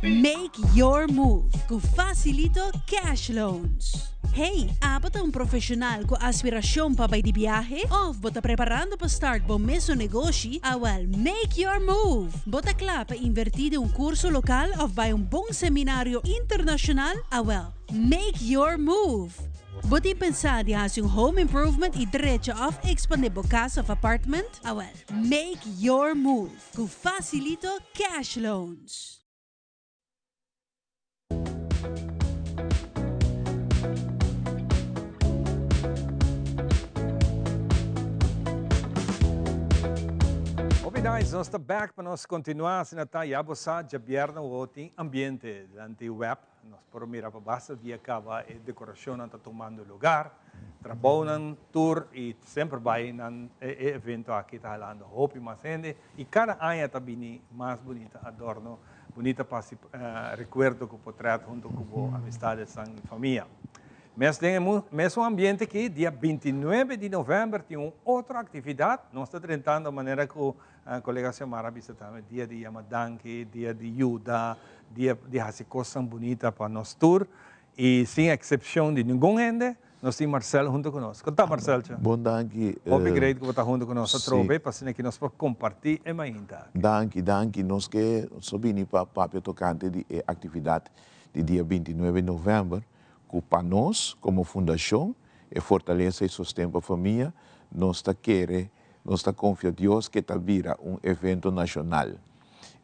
Make your move com Facilito Cash Loans. Hey, apat um profissional com aspiração para ir de viagem? Ou bota preparando para start bom mesmo negócio? Well, make your move. Bota claro para invertir em curso local ou vai bom seminário internacional? Well, make your move. Bota pensar de fazer home improvement e direito of expandir a casa ou apartment? Well, make your move com Facilito Cash Loans. Nós estamos back para nós continuar se na Yabosa de Bierna o ambiente durante o web. Nós podemos mirar para baixo via acaba a decoração está tomando lugar, trabalham tour e sempre vai no evento aqui está falando hope mais gente e cada ano está bem mais bonita, adorno, bonita para se recuerdo com o portrait junto com amistades e família. Mas temos mesmo ambiente que dia 29 de novembro tem outra atividade. Nós estamos tentando de maneira que a colega Xiomara disse também, dia de Yamadanki, dia de Yuda, dia de fazer coisas bonitas para nós tour. E sem exceção de nenhum gente, nós temos Marcelo junto conosco. Como está, Marcelo? Bom, danke. Obrigado por estar junto conosco. Trove, para que nós possamos compartilhar e mais ainda. Danke. Nós que subimos para o papel tocante de atividade de dia 29 de novembro. Para nós, como fundação, é fortalecer e sustentar a família, nós estamos confiando em Deus que está vira evento nacional.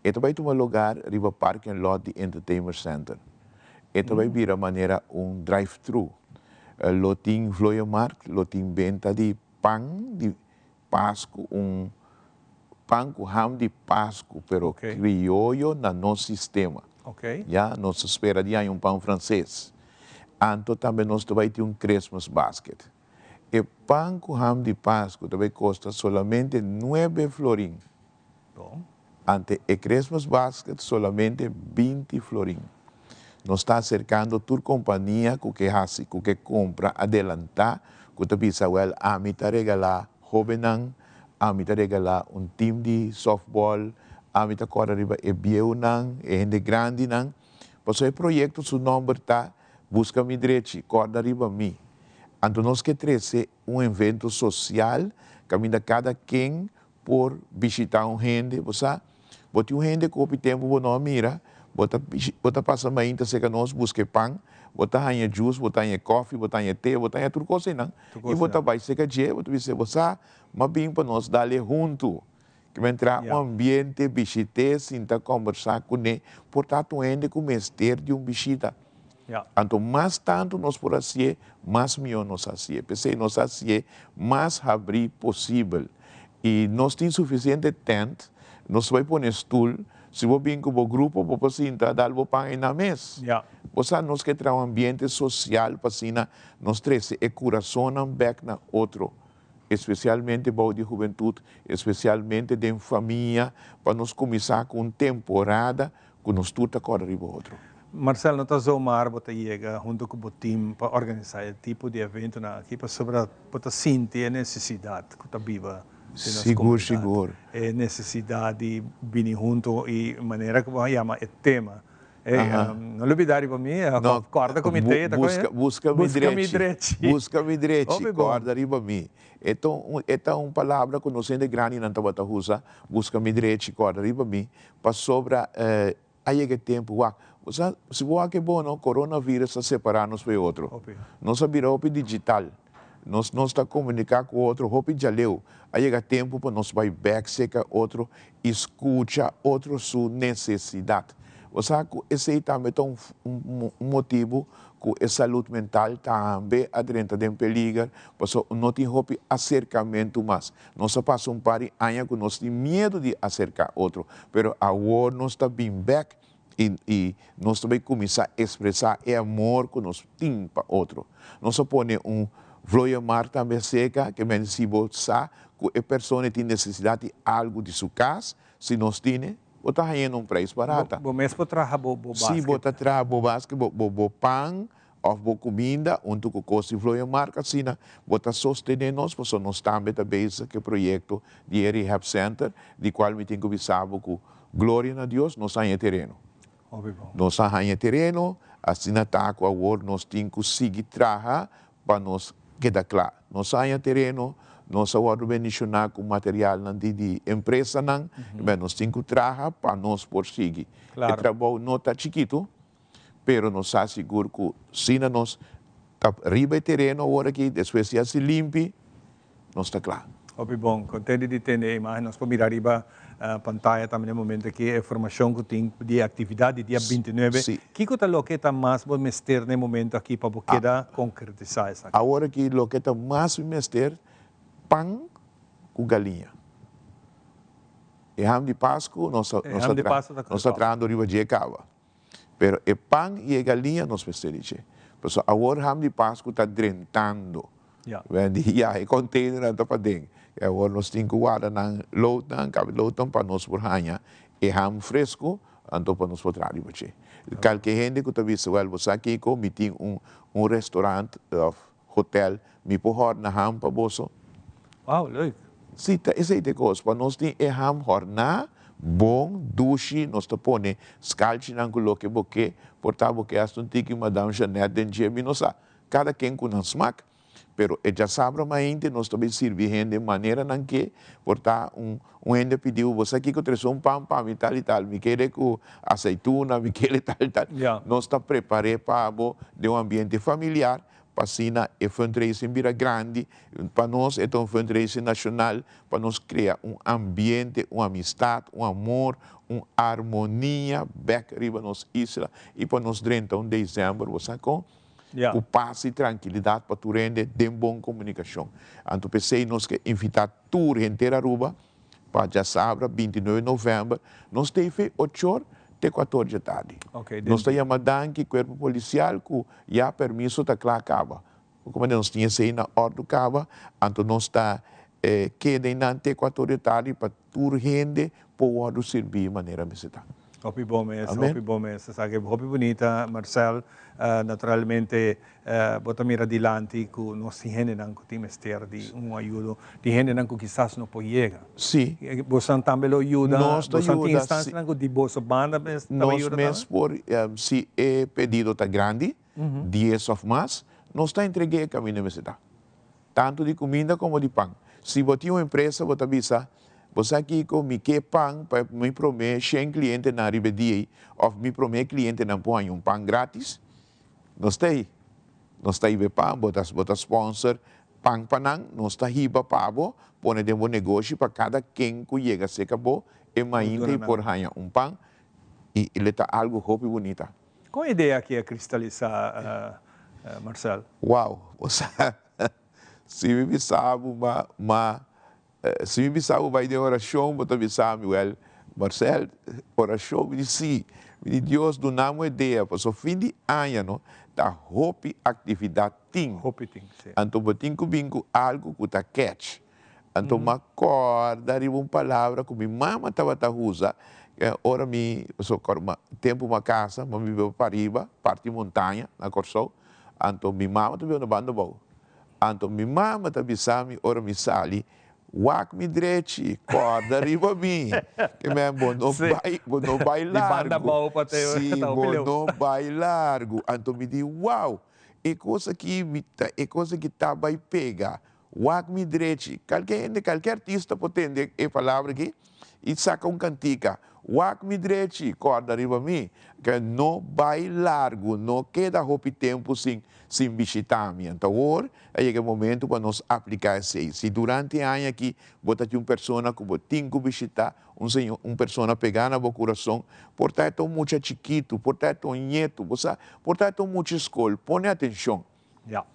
Este vai tomar lugar no Parking Lot de Entertainment Center. Este vai virar maneira drive-thru. Loting Vloemarkt, loting venta de pão de Páscoa, pão com ham de Páscoa, pero criollo no nosso sistema. Já, nós esperaríamos pão francês. Anto também nós vai ter Christmas basket. E pão com ham de Páscoa também custa solamente 9 florins. Ante o Christmas basket solamente 20 florins. Nós está acercando toda companhia que compra adelantar, que está pensando, a mim está regalar jovenang, a mim está regalar time de softball, a mim está correr e bienang, e gente grande nang. Pois o projeto seu nome está busca mi direito, corda riba mi. Então nós que trazer evento social, que cada quem por visitar gente, você bota gente que o tempo você não mira, bota passa mais ainda se que nós busca pão, bota aí juice, bota aí coffee, bota aí té, bota aí tudo coisa não. E bota vai se que dia, bota dizer você, mas bem para nós dar junto, que me entrar um ambiente, visite, sinta conversar com ele, portanto, ainda com o mestre de visita. Então, mais tanto nós por assim, mais melhor nós assim. Pensei, nós assim, mais abrir possível. E nós temos suficiente tempo, nós vamos pôr stool, se você vir com o grupo, você sentar, dar o pão na mesa. Você nós quer ter um ambiente social, para nós trazer o coração back na outro. Especialmente para a juventude, especialmente de família, para nós começar com uma temporada que nós tudo corre para outro. Marcelo, nós estamos a você chega junto com o time para organizar o tipo de evento aqui para para sentir a necessidade que está viva. Seguro. A necessidade de vir junto e a maneira que vamos chamar o tema. Não olvidar para mim, corda comitê. Busca-me direito, corda para mim. Então, esta é uma palavra que nós ainda grande não estamos a usar. Busca-me direito, corda para mim. Para sobre aí tempo, se você é bom, o coronavírus está separando-nos para outro. Nós viramos digital. Nós está comunicar com outro, já leu. Aí chega tempo para nós vai back, seca outro, escuta outro sua necessidade. Você sabe que esse também é um motivo que a saúde mental também adrenta de perigo, porque não tem acercamento mais. Nós passamos um par de anos que nós temos medo de acercar outro, mas agora nós está bem back e nós também começar a expressar o amor que nós temos para outro. Nós põe Vloia mar também seca, que me se você que a pessoa tem necessidade de algo de sua casa, se nós temos, você está um preço barato. Você mesmo trabalha se você trabalha bo pão, ou bo comida, onde você custa Vloia mar, assim, você sustenta nós, porque nós também estamos com o projeto de Rehab Center, de qual me tenho que saber que, glória a Deus, nós estamos em terreno. Nós estamos em terreno, assim, agora nós temos que seguir trabalhar para nós queda claro. Nós saímos a terreno, nós vamos mencionar com material de empresa, nós temos que trabalhar para nós prosseguir. O trabalho não está chiquito, mas nós estamos seguros que se nós estamos arriba do terreno, agora que depois se limpe, nós está claro. Bom, contente de ter a imagem, nós podemos mirar arriba a pantalla também no momento aqui, a informação que tem de atividade dia 29. O que está lo que está mais bom mestre no momento aqui para você concretizar isso? Agora que lo que está mais mestre, pão com galinha. E ham de Páscoa, nós estamos tratando de riba cava. Mas o pão e a galinha nós mestre. Porque agora ham de Páscoa está drentando. É container está para dentro. Agora nós temos que guardar na lotan para nós por ranha. E ham fresco, então para nós poder trabalhar. Qualquer gente que está visto, você aqui me tem restaurante, hotel, me pode na ham para você. Uau, leuk. Sim, essa é a coisa. Para nós tem ham horna, bom, duche, nós te põe scalci na coloque boque, portava que as tiki Madame Jeanette den dia minosa. Cada quem com um smack. Pero já sabe mais nós também servimos de maneira que portar gente pediu você aqui que traz pão para tal e tal, me quer com azeitona, me quer tal. Nós está preparado para de ambiente familiar, para cima é fundraising vira grande, para nós é um fundraising nacional, para nós criar ambiente, amistade, amor, harmonia, back riba nos isla e para nós 31 de dezembro você com o paz e tranquilidade para tu render de boa comunicação. Então, pensei nós que invitar toda a inteira Aruba para já sabe, 29 de novembro, nós teve 8 horas até 14 da tarde. Nós estamos chamando que o corpo policial que já permisso está claro acaba. Como nós tínhamos saído na hora do cava, então nós está quedando até 14 da tarde para toda a gente poder servir de maneira visitar. Hopi bom mês, sabe? Hopi bonita, Marcel. Naturalmente, bota mira adiante que nós temos que ter de ajuda, de gente que quizás não pode chegar. Sim. Você também ajuda. Nós tem instâncias que de bolsa banda, nós mesmos por se é pedido está grande, 10 ou mais, nós está entregue a caminho de cidade. Tanto de comida como de pão. Se você tem uma empresa, você avisa. Você aqui com me que pão para me prometer 100 clientes na ribedia ou me prometer cliente não põe pão grátis. Nós está aí. Nós está aí pão, bota sponsor pang panang, nós está riba pabo, pone de um negócio para cada quem que chega a ser acabou, e mainda e por ranha pang, e ele está algo hopi bonita. Qual a ideia que é cristalizar, Marcel? Uau, se me sabe, se me sabe vai de oração, mas também sabe, Marcel, oração me disse, Deus do namo ideia, para o fim de ano, da hopi atividade ting. Hopi ting, sim. Então, botin que bingo algo que tá catch. Então, uma corda, arriba uma palavra que minha mama estava a usar, ora tempo uma casa, mas me veio para riba, parte montanha, na Corsol. Então, minha mama também na banda boa. Então, minha mama também sabe, ora me sali, wak mi direito, corda arriba mim. Que me não vai largo. Sim, não vai largo. Então, me diz, uau, é coisa que tá vai pegar. Wak mi direito. Qualquer artista pode entender a palavra aqui e saca cantica. Wak mi direito, corda arriba mim, que não vai largo, não queda roupa tempo sem visitar. Então, agora, é o momento para nós aplicar isso. Se durante o ano aqui, botar uma pessoa que tem que visitar, uma pessoa pegar na coração, portanto, muito chiquito, portanto, neto, portanto, muito escola, põe atenção. Yeah.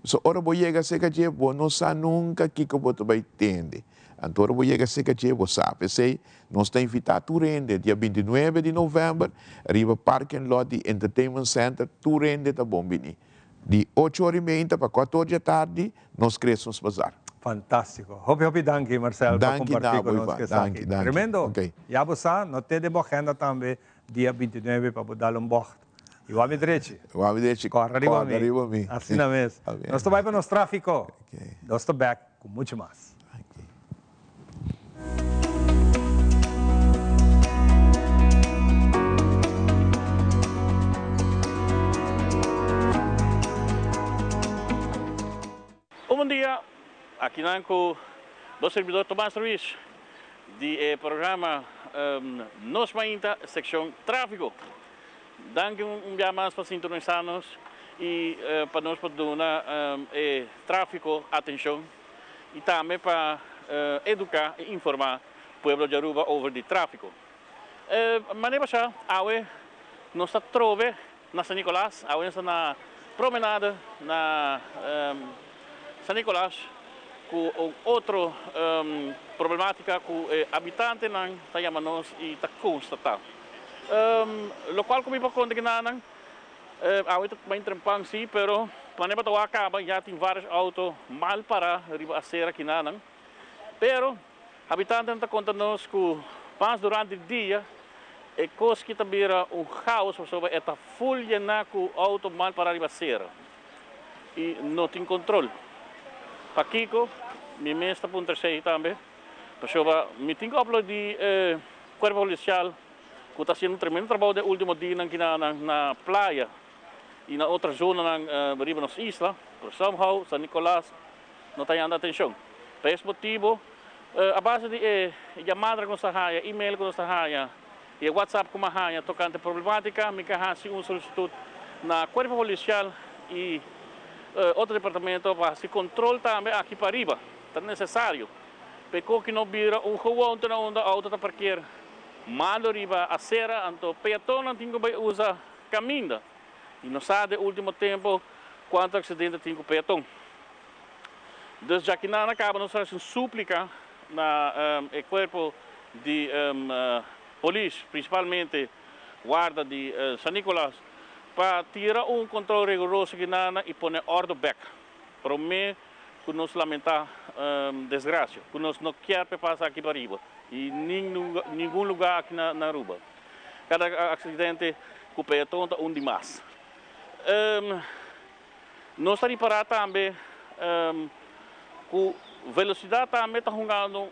So, ora vou chegar a ser que não sabe nunca que você vai entender. Então, vou chegar a ser que você sabe. Sei, nós estamos invitados a render, dia 29 de novembro, arriba Parking Lot de Entertainment Center, tu rende tá bom, Bini. De 8h30 para 4h da tarde, nós crescemos bazar. Fantástico. Hopi, danke, Marcel, por compartir conosco aqui. Tremendo. Okay. E a você, não tem de agenda também, dia 29, para dar bocht. E o homem direito. Corre arriba a mim. Assim na mesa. Nós estamos para o nosso tráfico. Nós estamos back com muito mais. Bom dia, aqui com o servidor Tomás Ruiz, do programa Nos Mainta, secção Tráfico. Danke dia mais para sintonizar-nos e para nós dar tráfico atenção e também para educar e informar o povo de Aruba sobre o tráfico. Maneira já, nós estamos trove na São Nicolás, nós estamos na promenada na São Nicolás, com outra problemática que habitantes não chamamos e está constatado. Local como para conta que não, eu também trampang sim, pero quando eu acaba já tem vários autos mal para a ser aqui não. Pero habitantes estão contando que mas durante o dia é coisa que também era caos sobre esta folha na com auto mal para a ser e não tem controle. Para Kiko, minha mãe está por terceiro também, para me tenho que upload de corpo policial que está fazendo tremendo trabalho no último dia na praia e na outra zona na riba nas islas, por somehow, São Nicolás, não está dando atenção. Por esse motivo, a base de chamada com a e-mail com a e WhatsApp com a tocante problemática, me carrega uma solicitude na corpo policial e outro departamento para se controle também aqui para riba, é necessário. Porque não vira gewoon na onda auto para parquear mal riba a serra, então peatão não tem que usar caminho. E não sabe no último tempo quanto acidente tem com o peatão. Então já que não acaba, nós fazemos súplica na corpo de polícia, principalmente guarda de São Nicolás, para tirar controle rigoroso que nada e pôr ordem back. Para mim, que nós lamentar desgraça, que nós não queremos passar aqui para riba e nenhum lugar aqui na Aruba. Cada acidente com o peatão está demais. Nós estamos parar também com velocidade também está jogando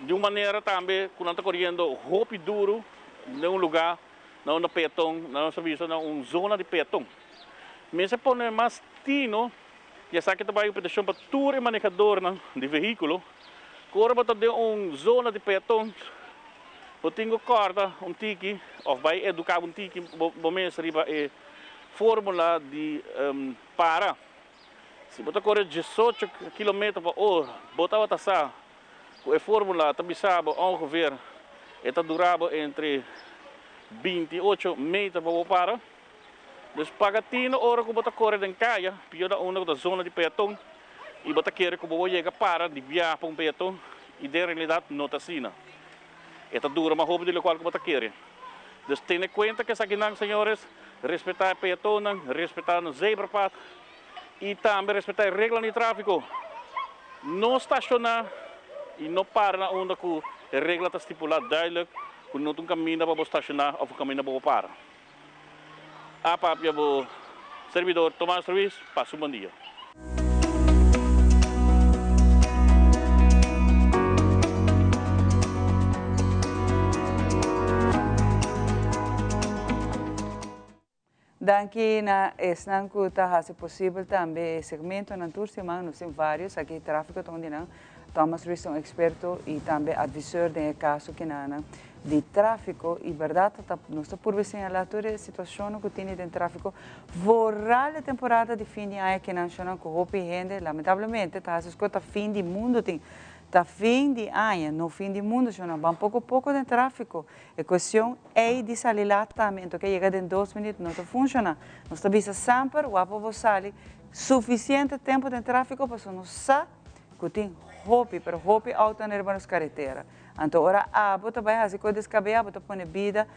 de uma maneira também que não está correndo roupa duro num lugar, não no peatão, não serviço, não uma zona de peatão. Mas se põe mais tino, já sabe que trabalha para deixar para tour e manejador de veículo, agora para ter uma zona de peatão, eu tenho corda, tiki, ou vai educar tiki, bom mês riba fórmula de para. Se você correr 18 km por hora, botava taça, com a fórmula também sabe ongeveer, está durava entre 28 metros por para. Dus pagatino hora que você corre em caia, pior uma da zona de peatão, e você quer que você chegue para de viajar para peatão, e de realidade não está assim. Está dura, mas roupa de local que você quer. Dus tenha em conta que aqui não, senhores, respeitar a peatão, respeitar o zebrapad, e também respeitar a regra de tráfego. Não estacionar e não parar na onda que a regra está estipulada duidelijk, que não tem caminho para estacionar ou caminho para parar. A papia do servidor Tomás Ruiz, passa um bom dia. Daqui na esnanku tá se possível também segmento na tour semana nós temos vários aqui tráfego onde não Thomas Ruiz é um experto e também advisor de caso que não de tráfico e verdade nós estamos por asseñalar toda a situação que tem de tráfico vorral a temporada de fim de ano que não chama com roupa e rende lamentavelmente tá se escuta fim de mundo tem tá fim de ano no fim de mundo chama um pouco de tráfico a questão é de sair lá também que chega em 2 minutos não funciona nós estamos sempre o apoio sale suficiente tempo de tráfico para nós sa que tem roupa para roupa auto nas carreteras. Então, ora, você vai fazer coisas que você põe vida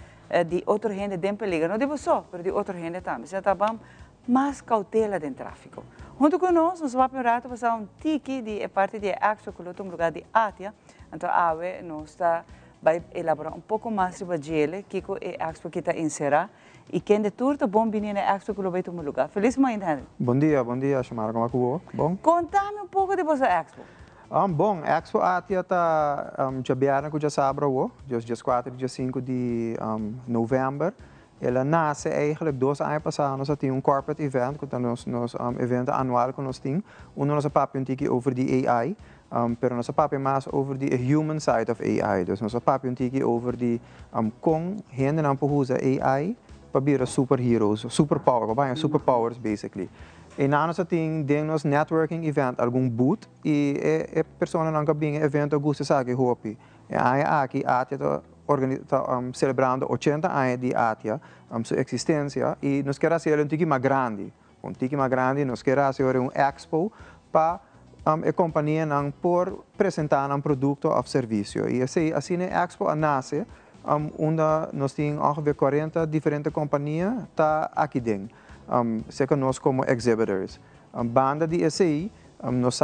de outra gente em perigo. Não digo só, mas de outra gente também. Você está bem mais cautela dentro do tráfico. Junto com nós vamos para passar um tique de parte de Axo, que é um lugar de Átia. Então, nós está vai elaborar um pouco mais sobre ele, que é Axo que está inserado. E quem de tudo bom vir na Axo que vai tomar lugar. Feliz manhã. Bom dia, chamar como é que bom? Conta-me um pouco de você Axo. Bom, a Expo Átia está já biara que já sabe dia 4 e dia 5 de novembro. Ela nasce eigenlijk 2 anos passados, nós temos corporate event, que é nosso evento anual que nós temos. Nosso papo é over the AI, pero nosso papo é mais over the human side of AI. Dus nosso papo é over the como gente não pode usar AI para virar superheroes, superpowers basically. E na nossa temos networking event, algum booth, e a pessoa não tem evento gosta sabe hopi. E aqui a Átia está celebrando 80 anos de Átia, sua existência, e nós queremos fazer um tique mais grande. Um tique mais grande, nós queremos fazer um expo para a companhia não por apresentar um produto ou serviço. E assim a expo nasce, onde nós temos ongeveer 40 diferentes companhias tá aqui dentro. Se conosco como exhibitors. Banda de SI, nós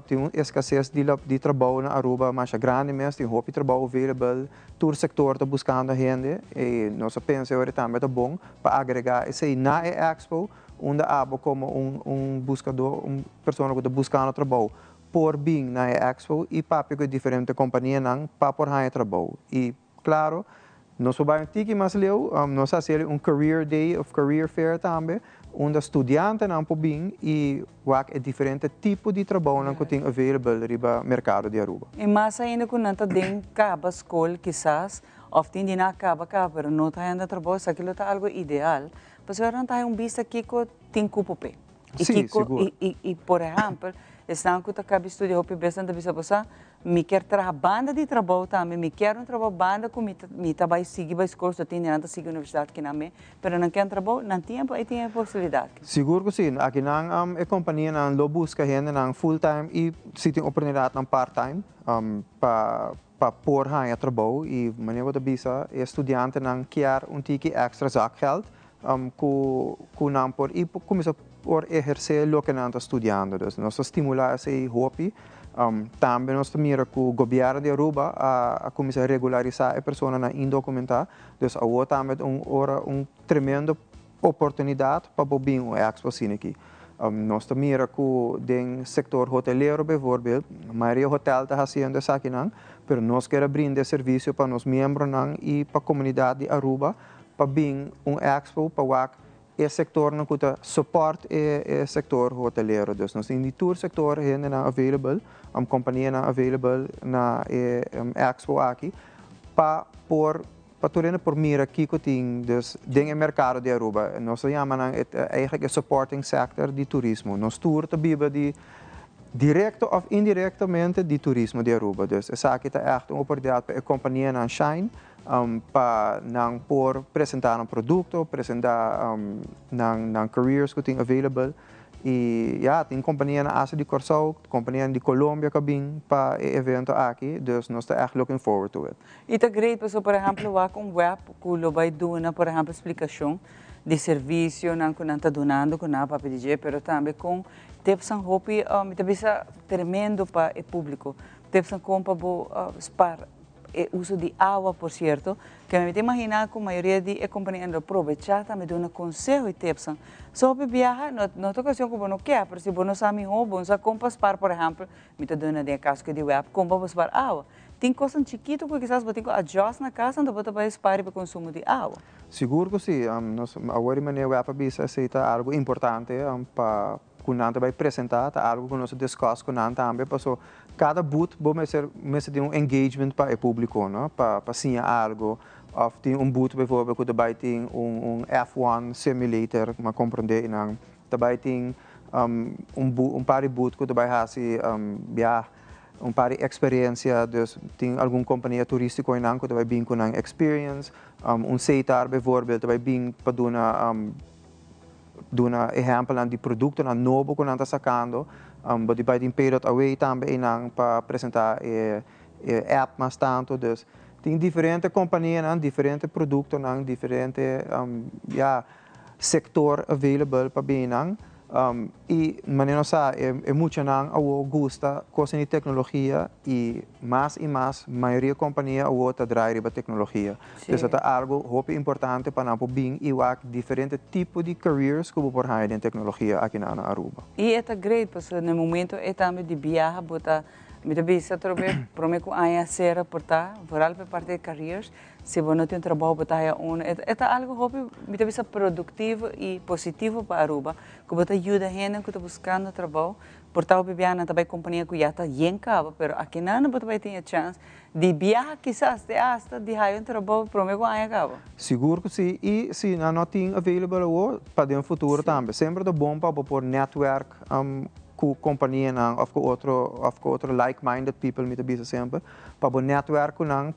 temos escassez de trabalho na Aruba, mas grande mesmo, tem roupa de trabalho available, todo o sector está buscando gente, e nós pensamos que também é bom para agregar SI na Expo, onde há como buscador, pessoa que está buscando trabalho, por bem na Expo e para pegar diferentes companhias para por aí trabalho. E, claro, nós vamos ter mais leu, nós fazemos career day of career fair também, onde estudantes não podem e é diferente tipo de trabalho que tem available no mercado de Aruba. E mais ainda quando não tem acaba escola, quizás, ou tem de não acaba, mas não tem ainda trabalho, isso aquilo está algo ideal. Mas agora não tem vista aqui que tem cupo pé. Sim, seguro. E, por exemplo, estão que acaba estudar o bastante vista você, me quer trabalhar banda de trabalho também, me quer trabalho banda com me trabalho seguir a escola, só tem nada seguir a universidade que não é, mas não quer trabalho, não tem possibilidade. Seguro que sim, aqui não a companhia não busca gente não full time e se tem oportunidade não part time para pôr aí trabalho e maneira de bisa estudante não quer tique extra zakgeld que não por e começa por exercer o que não está estudando, dus nós estimular esse hobby. Também nós temos que o governo de Aruba a começar a regularizar a pessoa na indocumentada. Então, há também uma tremenda oportunidade para o bem o Expo aqui. Nós temos que o setor hoteleiro, por exemplo, a maioria do hotel está fazendo isso aqui, mas nós queremos brindar serviço para os membros e para a comunidade de Aruba para bem Expo para o setor não custa suporte o setor hoteleiro. Dus nós temos todo o setor ainda available, companhia available na Expo aqui para por para por mira aqui que tem dus ding mercado de Aruba. Nós chamamos eigenlijk supporting sector de turismo. Nós tour te bieden die directo of indirectamente de turismo de Aruba. Dus essa aqui é echt oportunidade para a companhia na Shine para não por apresentar produto, apresentar não careers que tem available. E tem companhia na Ásia de Corsau, companhia de Colômbia que vem para o evento aqui, dus nós estamos echt looking forward to it. E está great, por exemplo, com web que vai dar, por exemplo, explicação de serviço, não que não está donando, que não para pedir, mas também com tips and hope, está tremendo para o público. Tips and como para o uso de água, por certo, que me imaginar que a maioria de companhias aproveitar também dão conselho e tips. Só para viajar, não é ocasião que você não quer, mas se você não sabe como, você compra para, por exemplo, me está dando de casco de web, compra para água. Tem coisas chiquitas que quizás você tem que ajustar na casa, então você vai parar para o consumo de água. Seguro que sim. Agora, a web aceita algo importante para que nós vai apresentar, algo que nós discutimos com nós também, porque cada booth vai ter engagement para o público, para ensinar algo. Ou tem booth, bijvoorbeeld, que também tem F1 simulator, mas compreender, também tem par de booth que também faz par de experiência, dus tem alguma companhia turística que também vem com experience, setar, bijvoorbeeld, também vem para dar exemplo de produto novo que nós estamos sacando, mas também tem Pay Away também para apresentar app mais tanto, dus tem diferentes companhias, diferentes produtos, diferentes sector available para bem. E maneira é muito não gosta coisa de tecnologia e mais, a maioria da companhia está draaien para tecnologia. Então é algo muito importante para nós bem e diferentes tipos de careers que você pode em tecnologia aqui na Aruba. E é great, porque no momento é também de viajar, me também se trove prometo a ser portar, vooral para parte de careers, se você não tem trabalho para é algo que me também é produtivo e positivo para Aruba, que você ajuda a gente que está buscando trabalho, portar o bebê também companhia que já está em cabo, mas aqui não você vai ter a chance de viajar quizás hasta de há trabalho prometo a cabo. Seguro que sim, e se não tem available para o futuro também, sempre é bom para pôr network com companhia ou com outro like-minded people me também sempre para o network não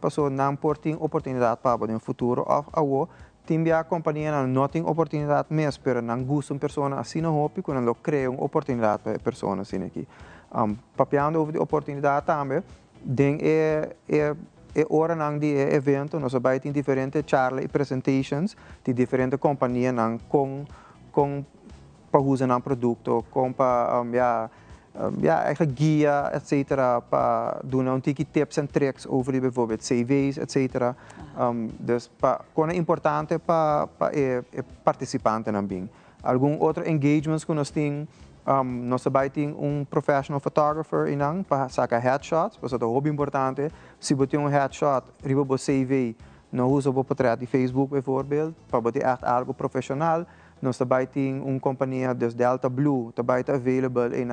por ter oportunidade para o futuro ou tem a companhia não tem oportunidade mesmo, mas não gosta de pessoa assim não hope que não cria uma oportunidade para a pessoa assim aqui. Papiando over de oportunidade também, é hora de evento, nós vamos ter diferentes charlas e presentations de diferentes companhias com para usar um produto, com para guia, etc. Para dar tips and tricks over bijvoorbeeld CV's, etc. Dus é importante para o participante também. Algum outro engagements que nós temos, nós também temos professional photographer para sacar headshots, porque é muito importante. Se você tem headshot, riba o CV, não usa o portrait de Facebook, bijvoorbeeld, para ter algo profissional. Nós também temos companhia de Delta Blue, também está available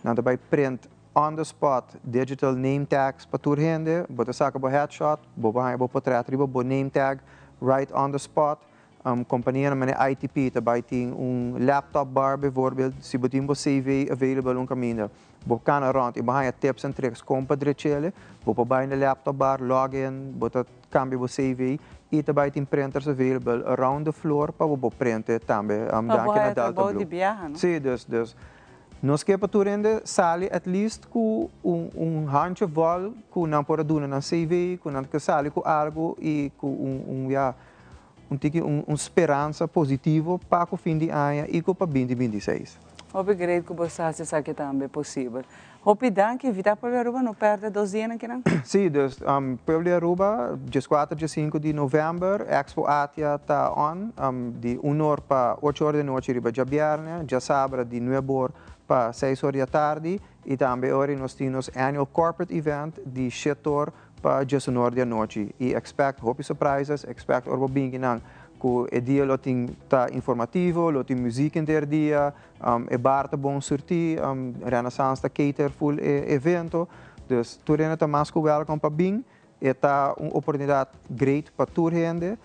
nós também print on the spot digital name tags para tour gente, você saca o headshot, você portrait, o name tag right on the spot. Companhia na ITP também tem laptop bar, bijvoorbeeld, se você tem o CV available caminho, você can around e você tips and tricks com padrecele, você vai no laptop bar, login, você cambia o CV e também tem printers available around the floor para você print também, daqui na Delta Blue. Sim, dus nós queremos para turende sali at least com handjevol que não pode dar na CV, que não que sali com algo e com uma esperança positiva para o fim de ano e para 2026. Obrigado que você sabe que também é possível. Rapidão, que evitar para o Aruba não perde 2 dias aqui, não? Sim, para o Aruba, dia 4 e 5 de novembro, Expo Atia está on, de 1 hora para 8 horas da noite, riba de viernes, dia sábado de 9 horas para 6 horas da tarde, e também hoje nós temos annual corporate event de 7 horas para 19 horas da noite. E expect happy surprises, expect orbo binginan, que o dia lo tem informativo, lo tem música inteiro dia, é bar está bom sortir, Renaissance está cater full evento, dus tu rena está mais que welcome para bem Esta uma oportunidade great para toda gente,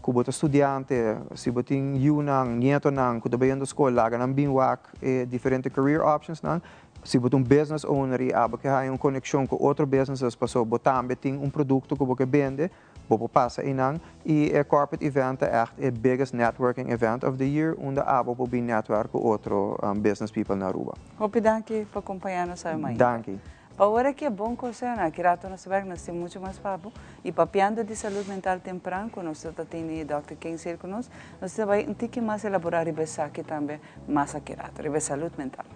como estudante, se você tem Yunang, Nieto Nang, que está na escola, lá na Binwak, diferentes career options nang. Se você é business owner e que tem uma conexão com outros businesses, você também tem produto que você vende, você passa em nang. E o corporate event é o biggest networking event of the year, onde você pode network com outros business people na Aruba. Hope danke por acompanhar-nos amanhã. Danke. Agora que é bom coisa, que rato nós vamos, nós temos muito mais papo. E papiando de saúde mental temprano, quando nós temos o Dr. King ser conosco, nós vamos um pouco mais elaborar e aqui também, mais aqui rato, e saúde mental.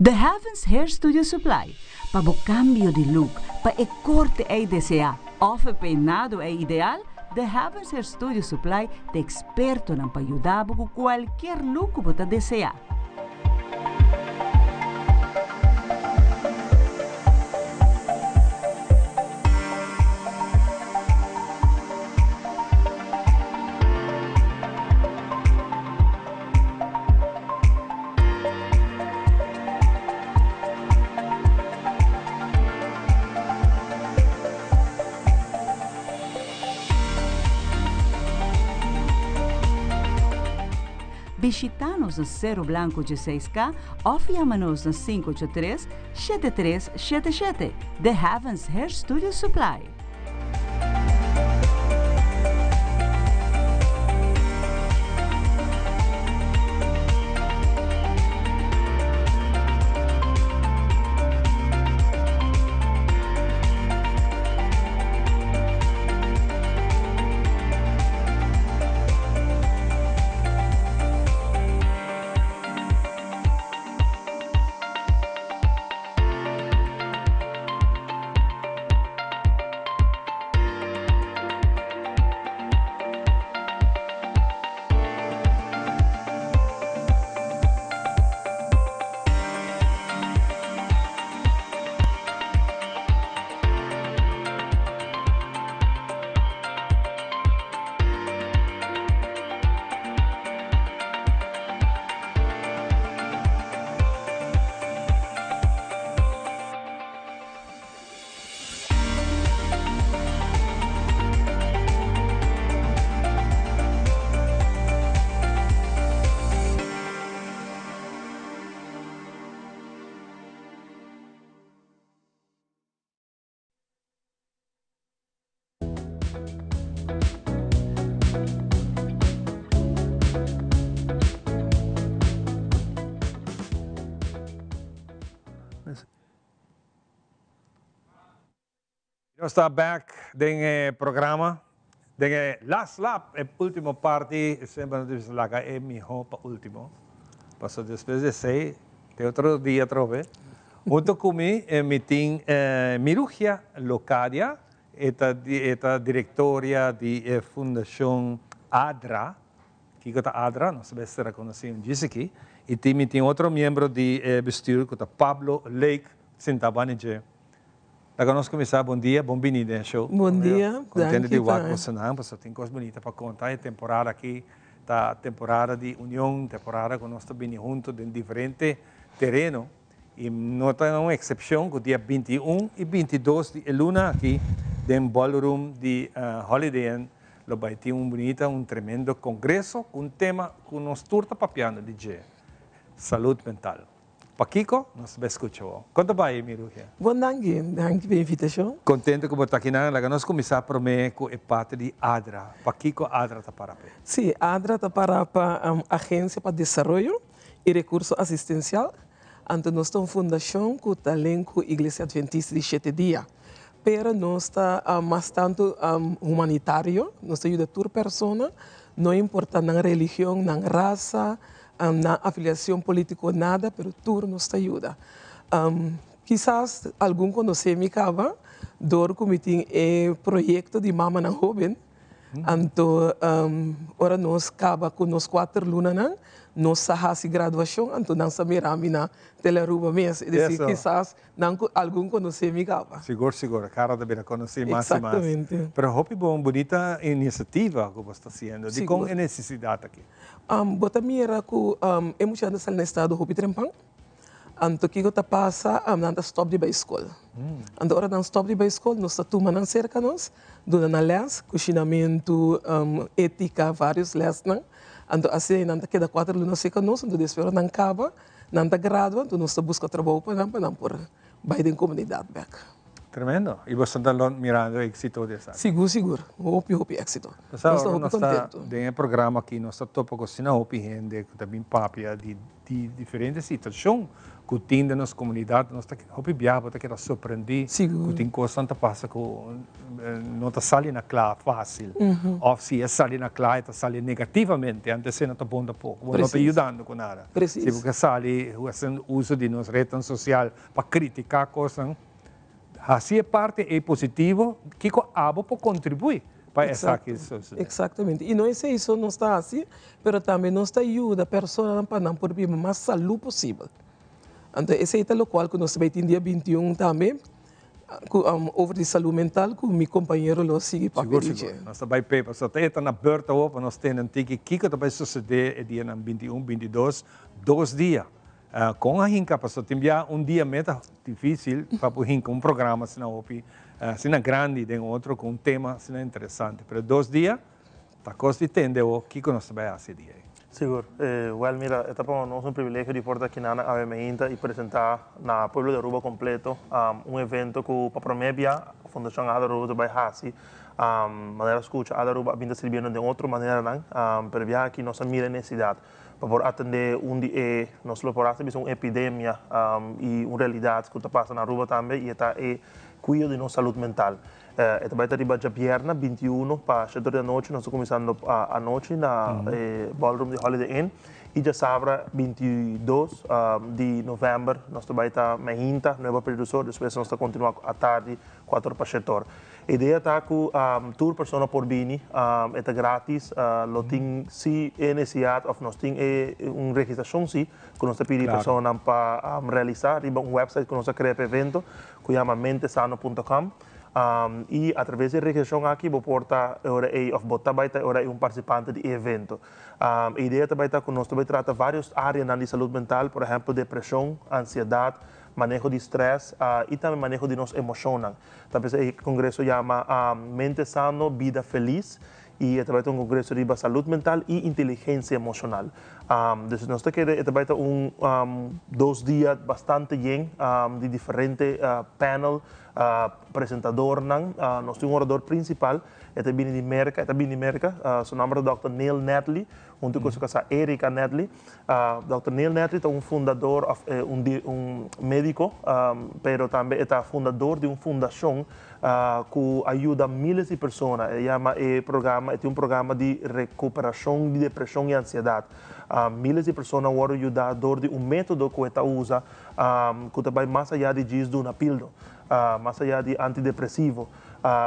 The Heavens Hair Studio Supply. Para o cambio de look, para o corte é desejar, ou o peinado é ideal, The Heavens Hair Studio Supply é experto para ajudar com qualquer look que você deseja. Visita-nos no Cerro Blanco 16K ou chama-nos no 583-7377. The Heavens Hair Studio Supply. Nós estamos back no programa, no last lap, a última parte, sempre nos laga é melhor para o último. Passou depois de sei, tem outro dia outra vez. Junto comigo, me tem Mirugia Locadia, esta diretora da Fundação ADRA, que é a ADRA, nós sabemos se reconhecemos disso aqui, e tem outro membro do vestíbulo, que é Pablo Lake, Sintabanije. Agora nós começar, bom dia, bem-vindo ao show. Bom dia, contente de estar com você, porque tem coisas bonitas para contar. É temporada aqui, tá temporada de união, temporada que nós estamos vindo juntos em diferentes terrenos. E não tem uma exceção, que o dia 21 e 22 de luna aqui, no ballroom de Holiday Inn, vai ter um tremendo congresso com um tema que nós estamos papiando, DJ, saúde mental. Paquico, nós escutamos. Conta bem, Mirugia. Bom dia, danke pela invitação. Contente que você aqui na nós começar a prometer que é parte de ADRA. Paquico, ADRA está para pé. Sim, ADRA está para a Agência para Desenvolvimento e Recurso Assistencial. Então, nós temos uma fundação que está ligada com a Igreja Adventista de 7 dias. Mas nós estamos mais tanto humanitário, nós ajudamos toda pessoa, não importa na religião, na raça, na afiliação política, nada, mas tudo nos ajuda. Quizás algum conhece me cava, do comitê projeto de Mama na Jovem. Então, agora nós acaba com nós 4 lunas, nós fazemos graduação, então nós miramos na Teleruba mesmo. Quizás algum conhece me cava. Seguro, cara deve conhecer mais e mais. Exatamente. Mas é uma bonita iniciativa que você está fazendo. De qual é a necessidade aqui? Bota mira que é muito no estado de Hopi Trempang. Anto kiko ta passa nanta stop di by school. Anto ora dan stop di by school, nós tá tumanan cerca nós, dona na les, cozinamento, ética, vários les não. Anto assim nanta queda 4 lunas seca nós, anto desespero nan cava, nanta gradua, anto nós tá busca trabalho para não por baiden comunidade back. Tremendo. E você está mirando o êxito dessa? Seguro. Hopi êxito. Nós estamos no programa aqui, nós estamos cozinhando hopi gente que também papia de diferentes situações que tem na nossa comunidade. Nós estamos hopi biaba, que era surpreender. Que tem coisa que passa que não está saindo claro fácil. Ou se é saindo claro, está saindo negativamente. Antes não está bom da pouco. Não está ajudando com nada. Se você sai, fazendo uso de nossa rede social para criticar coisas, assim é parte é positivo que o abo pode contribuir para essa questão. Exatamente. E não é isso, não está assim, mas também não está ajuda a pessoa para não poder mais saúde possível. Então, esse é o qual que nós vamos ter dia 21 também, over de saúde mental, que o meu companheiro lo sigue para Seguro. Nós também pegamos, só está na berta, nós temos um tique, que vai suceder dia 21, 22, 2 dias. Com a Hinca, para tem dia meta difícil para o Hinca, programa se não sina grande, tem outro com tema sina interessante. Mas 2 dias, tá coisa de entender o que nós vai fazer dia. Seguro. Mira, é para nós privilégio de portar aqui na Hinca e apresentar na Pueblo de Aruba completo evento que para promebia a Fundação Adaruba vai fazer. Maneira escuta, Adaruba vinda servindo de outra maneira, mas aqui nossa mira necessidade. Para atender dia, nós temos uma epidemia e uma realidade que está passando na Aruba também e está cuidando de nossa saúde mental. Vai estar de viernes 21 para 7 da noite, nós estamos começando a noite na Ballroom de Holiday Inn e já sábado 22 de novembro nós vamos estar na Hinta, Nova Produção, depois nós vamos continuar à tarde 4 para 7 horas. A ideia está que tour persona por bini é grátis, lo tem se é necessidade, ou nós temos uma registração se que nós pedimos persona para realizar, e um website que nós criamos evento que chama mentesano.com. E através da registração aqui, vou portar participante do evento. A ideia também está que nós também trata várias áreas de saúde mental, por exemplo, depressão, ansiedade, manejo de estresse e também manejo de nossa emoção. Talvez o congresso chama Mente Sano, Vida Feliz. E também tem congresso de saúde mental e inteligência emocional. Então, nós temos 2 dias bastante bem de diferentes panel, apresentador. Nós temos orador principal, é bem de América, seu nome é Dr. Neil Netley, junto com a Erika Netley. Dr. Neil Netley é fundador, médico, mas também é fundador de uma fundação que ajuda milhares de pessoas. É um programa de recuperação de depressão e ansiedade. Milhares de pessoas vão ajudar de um método que ele usa, que vai mais allá de disso na pílula, mais allá de antidepressivo,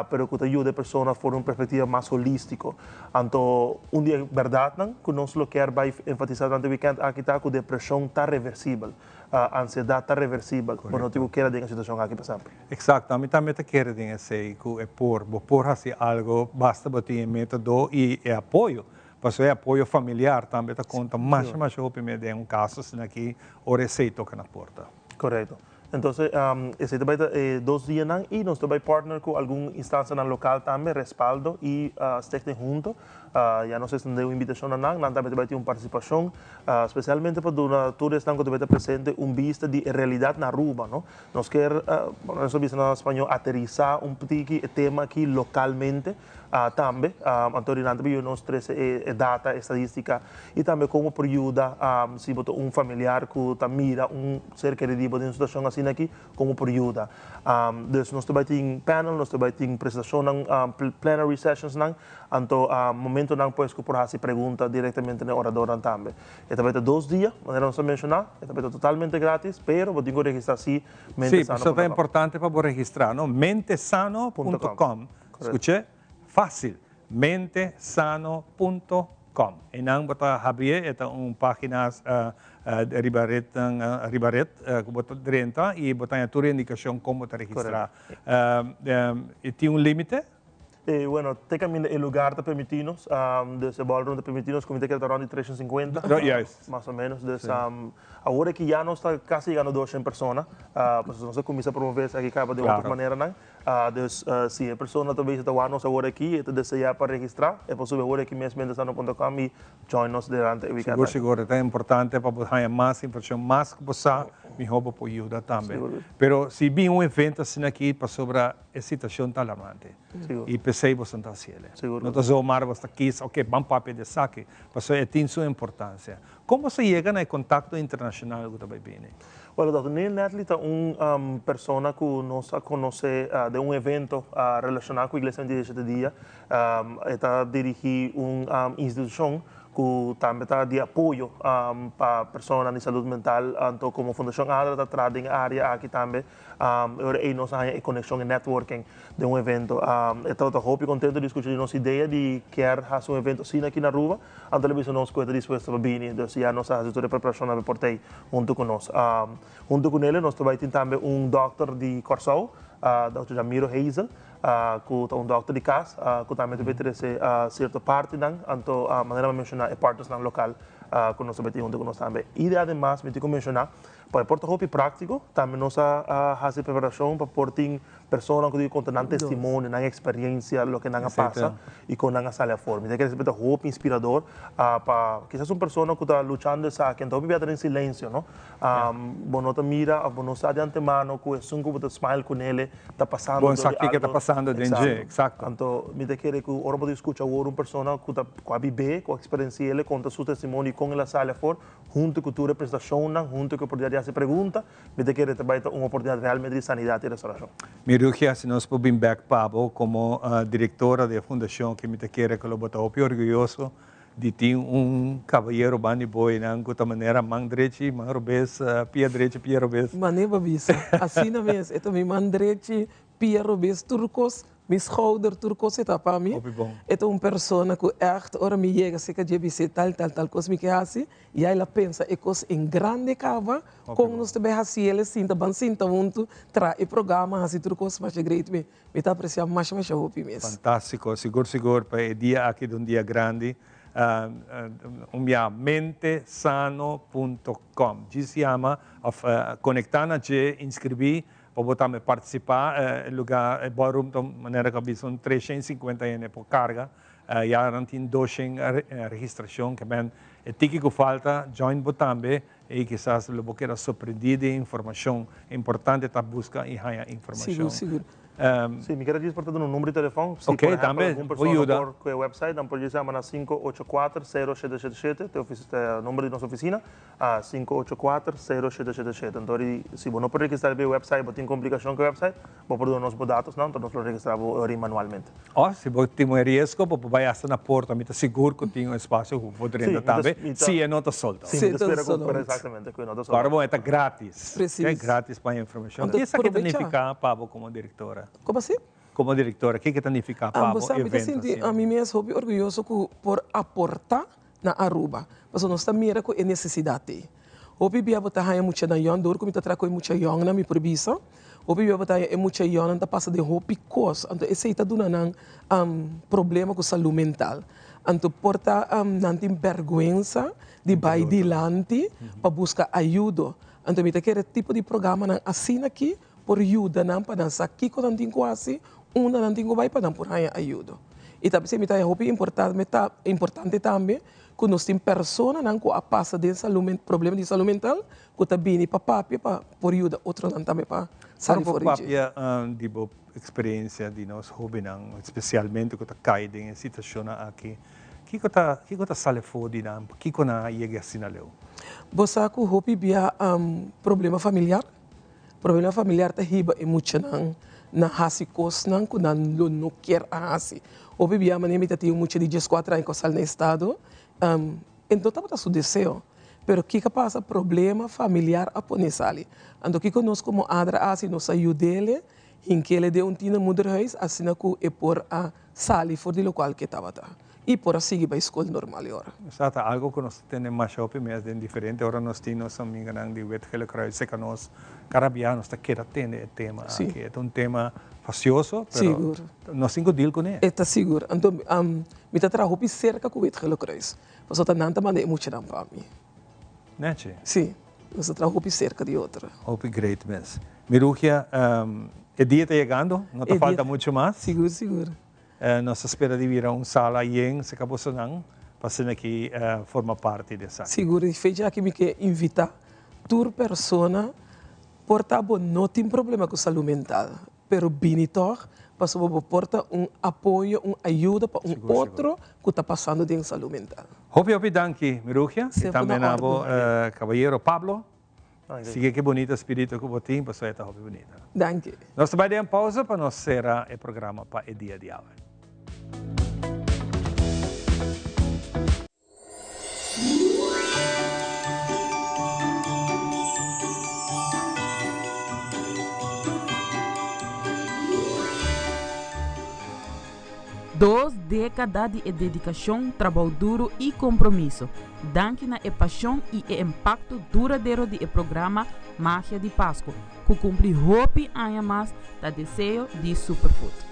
pero que ajuda a pessoa a uma perspectiva mais holística. Então, dia verdade, que nós queremos enfatizar durante o weekend, aqui está que a depressão está reversível. A ansiedade está reversível, mas não tem que ter a situação aqui para sempre. Exato, a mim também está querendo dizer que é por fazer algo, basta bater método e apoio. Mas é apoio familiar também está conta mais de um caso aqui o receito que na porta. Correto. Então, esse também 2 dias e nós também partner com alguma instância local também, respaldo e estar junto. Já nós estamos uma invitação nós também vai ter uma participação, especialmente para os turistas que estão presentes, vista de realidade na Aruba. Nós queremos, nós em espanhol, aterrizar pouquinho o tema aqui localmente. Também, então, nós temos data, estadística e também como por ajuda, se um familiar que mira ser querido de uma situação assim aqui, como por ajuda. Então, nós também temos panel, nós também temos apresentação, plenary sessions, então, momento não pode que por se pergunta diretamente no orador também. E também tem 2 dias, maneira não se mencionar, e também é totalmente grátis, pero você tem que registrar sim, mentesano.com. Sim, isso é importante para registrar, não? Mentesano.com. Escute? Fácil, mentesano.com. E não bota abrir uma página Ribaret, que bota dentro e bota a tua indicação como te registrar. E tem limite? Bueno, el lugar te permitimos, desde ballroom te permitimos, como te queda around 350, más o menos. Ahora que ya no está casi llegando 200 personas, pues no se comienza a promover aquí de otra manera, ¿no? Si hay personas talvez estão agora aqui, então desejar para registrar, é possível agora aqui mesmo mendesano.com e join nos durante o weekend. Seguro, é importante para ter mais informação, mais que você me rouba por ajuda também. Pero se vir evento assim aqui para sobre a situação tá alarmante. E pensei você não está cielo. Não está só mar você aqui, ok, vamos para de saque, porque tem sua importância. Como se chega no contato internacional que também vem? Bueno, Dr. Neil Netley es una persona que nos conoce de un evento relacionado con la Iglesia 27 días. Está dirigiendo una institución que también está de apoyo para personas de salud mental, tanto como Fundación ADRA está atrás en área aquí también. Y nos hay conexión y networking de un evento. Estamos muy contentos de discutir nuestra idea de querer hacer un evento así aquí en Aruba. Antes de nos cuesta dispuesto a venir, entonces ya nos hace toda la preparación a portar junto con nosotros. Junto con él, nos trabaja también un doctor de Corsau, Dr. Jamiro Hazel, que é um doctor de casa, que também deve ter certa parte, então, a maneira de mencionar é partners local, que nós também junto com nós também. E, además, me tenho que mencionar, para Porto Rico prático, também nós fazemos preparação para portar pessoas que contam testemunho, experiência, o que passa, e com a sala forma. Então, que é muito inspirador, para quizás uma pessoa que está lutando essa, que então vive em silêncio, não? Você mira, você está de antemano, que é um que você smile com ele, está passando. Bom, sabe o que está passando dentro de, exato. Então, me quer que ora pode escutar uma pessoa que está com a viver, com a experiência ele, conta seu testemunho com a sala fora, junto com a tua representação, junto com a oportunidade de pergunta, me quer trabalhar uma oportunidade realmente de sanidade e restauração. Mirugia, se nós podemos back Pablo como diretora da fundação que me quer que eu estou orgulhoso de ter cavalheiro bani boy na de maneira mandrechi, marobes, pia robes. Maneva bisa, assim na vez, então me mandrechi, pia robes turcos, mis schouder turcos eta para mim. Então pessoa que echt ora me chega se que deve tal coisa me que assim, e aí ela pensa é coisa em grande cava, com nós também assim ele sinta bem sinta muito tra e programa assim turcos mas é great me está apreciando mais hope mesmo. Fantástico, seguro para o dia aqui de dia grande. mentesano.com. Se chama conectar a inscrever para botar participar lugar ballroom de maneira que são 350 yen por carga. Já não tem 200 registração que bem é que falta join botambe e quizás lo boqueira surpreendido de informação importante tá busca e ganhar informação. Seguro. Sim, me quero dizer, portanto, no número de telefone. Se, por exemplo, também, alguma pessoa por o website, não pode chamar na 584-0777, é o número de nossa oficina, 584-0777. Então, se você não pode registrar o website, você tem complicação com o website, você pode dar nossos dados, não, então nós vamos registrar manualmente. Se você tem um risco, você vai estar na porta, mas seguro que tem um espaço que você pode também, se é nota solta. Sim, exatamente. Claro, bom, é grátis. É grátis para a informação. O que isso aqui significa, Pablo, como diretora? Como assim? Como diretora, o que significa para o evento? A mim mesmo sou orgulhoso por aportar na Aruba, mas nós também mira com a necessidade. Hoje bia botar aí muito na yon, dor como está com muito yon na minha provisa. Hoje bia botar aí muito yon, anda passa de hopi cos, então esse está dando problema com saúde mental. Então porta não tem vergonha de vai dilante para buscar ajuda. Então me quer tipo de programa assim aqui por ajuda não para dançar aqui com tanto quase não tem vai para dar por aí ajuda. E também se me está importante também que nós temos pessoas que passa de problema de saúde mental que está bem para papia para por ajuda outro não também para sair fora. Papia de boa experiência de nós jovens, especialmente que está caído em situação aqui. Que está sale fora não? Que na chega assim na leu? Você que hopi bia problema familiar tá riba e muito na hasi cos não que não quer a hasi. Hopi bia maneira tá tem muito de 14 anos que sal no estado. Então tá seu desejo. Pero que passa problema familiar a ponesali. Então que nós como adra assim nos ajuda ele em que ele deu tina motherhuis assim que é por a sali for de local que estava tá. e por seguir para a escola normal agora. Exato, algo que nós temos mais shopping, mas é diferente. Agora nós temos amigos de wetgele kruis, que nós carabianos está querendo ter tema aqui. É tema facioso, seguro. Nós temos deal com ele. Está seguro. Então, me está trabalhando cerca com o wetgele kruis. Você está não também muito não para mim. Né? Sim, você está trabalhando cerca de outra. Hope great mesmo. Mirugia, o dia está chegando, não te falta muito mais. Seguro, seguro. Nós esperamos de vir a uma sala em se acabou sonando, para ser aqui forma parte dessa. Seguro, e feito aqui me quer invitar toda pessoa portável não tem problema com saúde mental, pero binitor para portar apoio, ajuda para outro que está passando de saúde mental. Hope danke, Mirugia, e também abo caballero Pablo. Sigue que bonito espírito que você tem, para sua hope bonita. Danke. Nós vamos dar uma pausa para nós encerrar o programa para o dia de hoje. Duas décadas de dedicação, trabalho duro e compromisso. Danke na paixão e impacto duradouro do programa Magia de Páscoa, que cumpre hope anos mais da desejo de Superfood.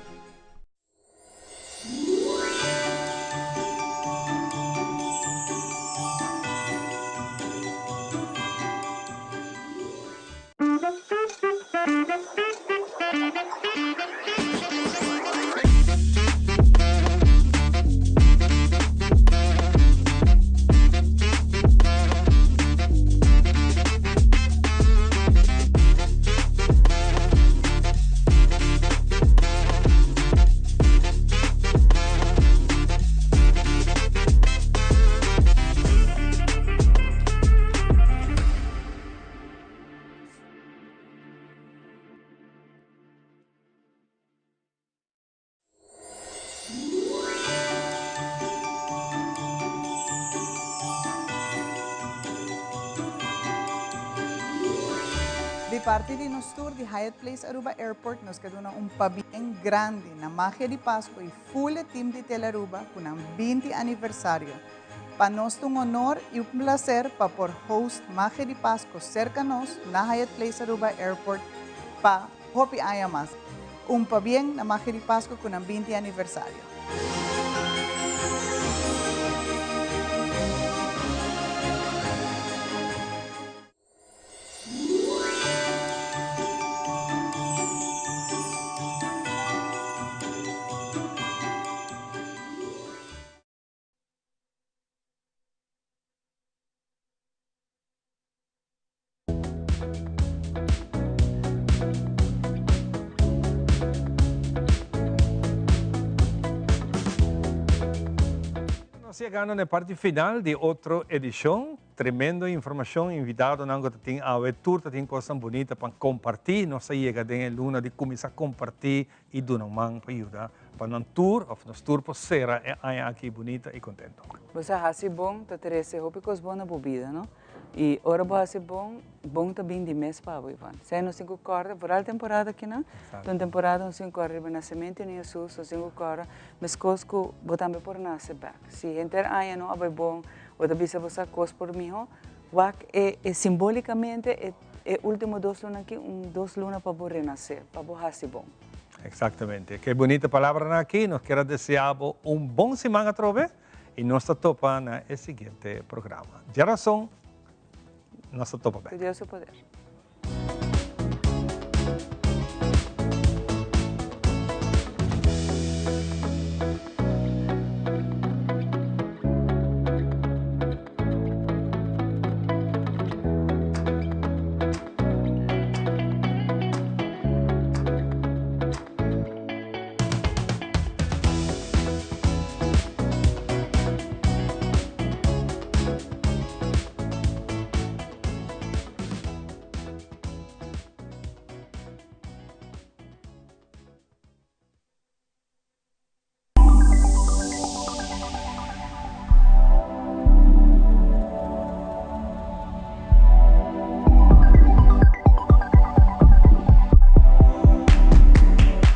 De parte de nosso tour de Hyatt Place Aruba Airport, nos quedou bem grande na Magia de Páscoa e full team de Telaruba com um 20 aniversário. Para nós é honor e prazer para por host Magia de Páscoa cerca nós na Hyatt Place Aruba Airport para Hopi Ayamas. Bem na Magia de Páscoa com um 20 aniversário. Chegando na parte final de outra edição, tremenda informação, invitado que tem a abertura, tem coisa bonita para compartilhar, nossa chegada em luna de começar a compartilhar e dar uma mão para ajudar, para um tour, ou nosso tour para ser aqui bonita e contento. Você acha bom, tá ter esse roupa com boa bebida, não? E ora você bom também de mês para o Ivan. Se não 5 cordas, por a temporada aqui, não? Então temporada não 5 cordas, o nascimento nem Jesus, 5 cordas, mas coisas que botamos por nascer back. Se enter aí não é bom, ou também se você coisa por mim, é simbolicamente é último 2 lunas aqui, 2 lunas para você renascer, para você bom. Exatamente. Que bonita palavra aqui, nós quero desejar bom semana trove e nós topa no seguinte programa. Geração, nós topa bem. Que Deus o poder.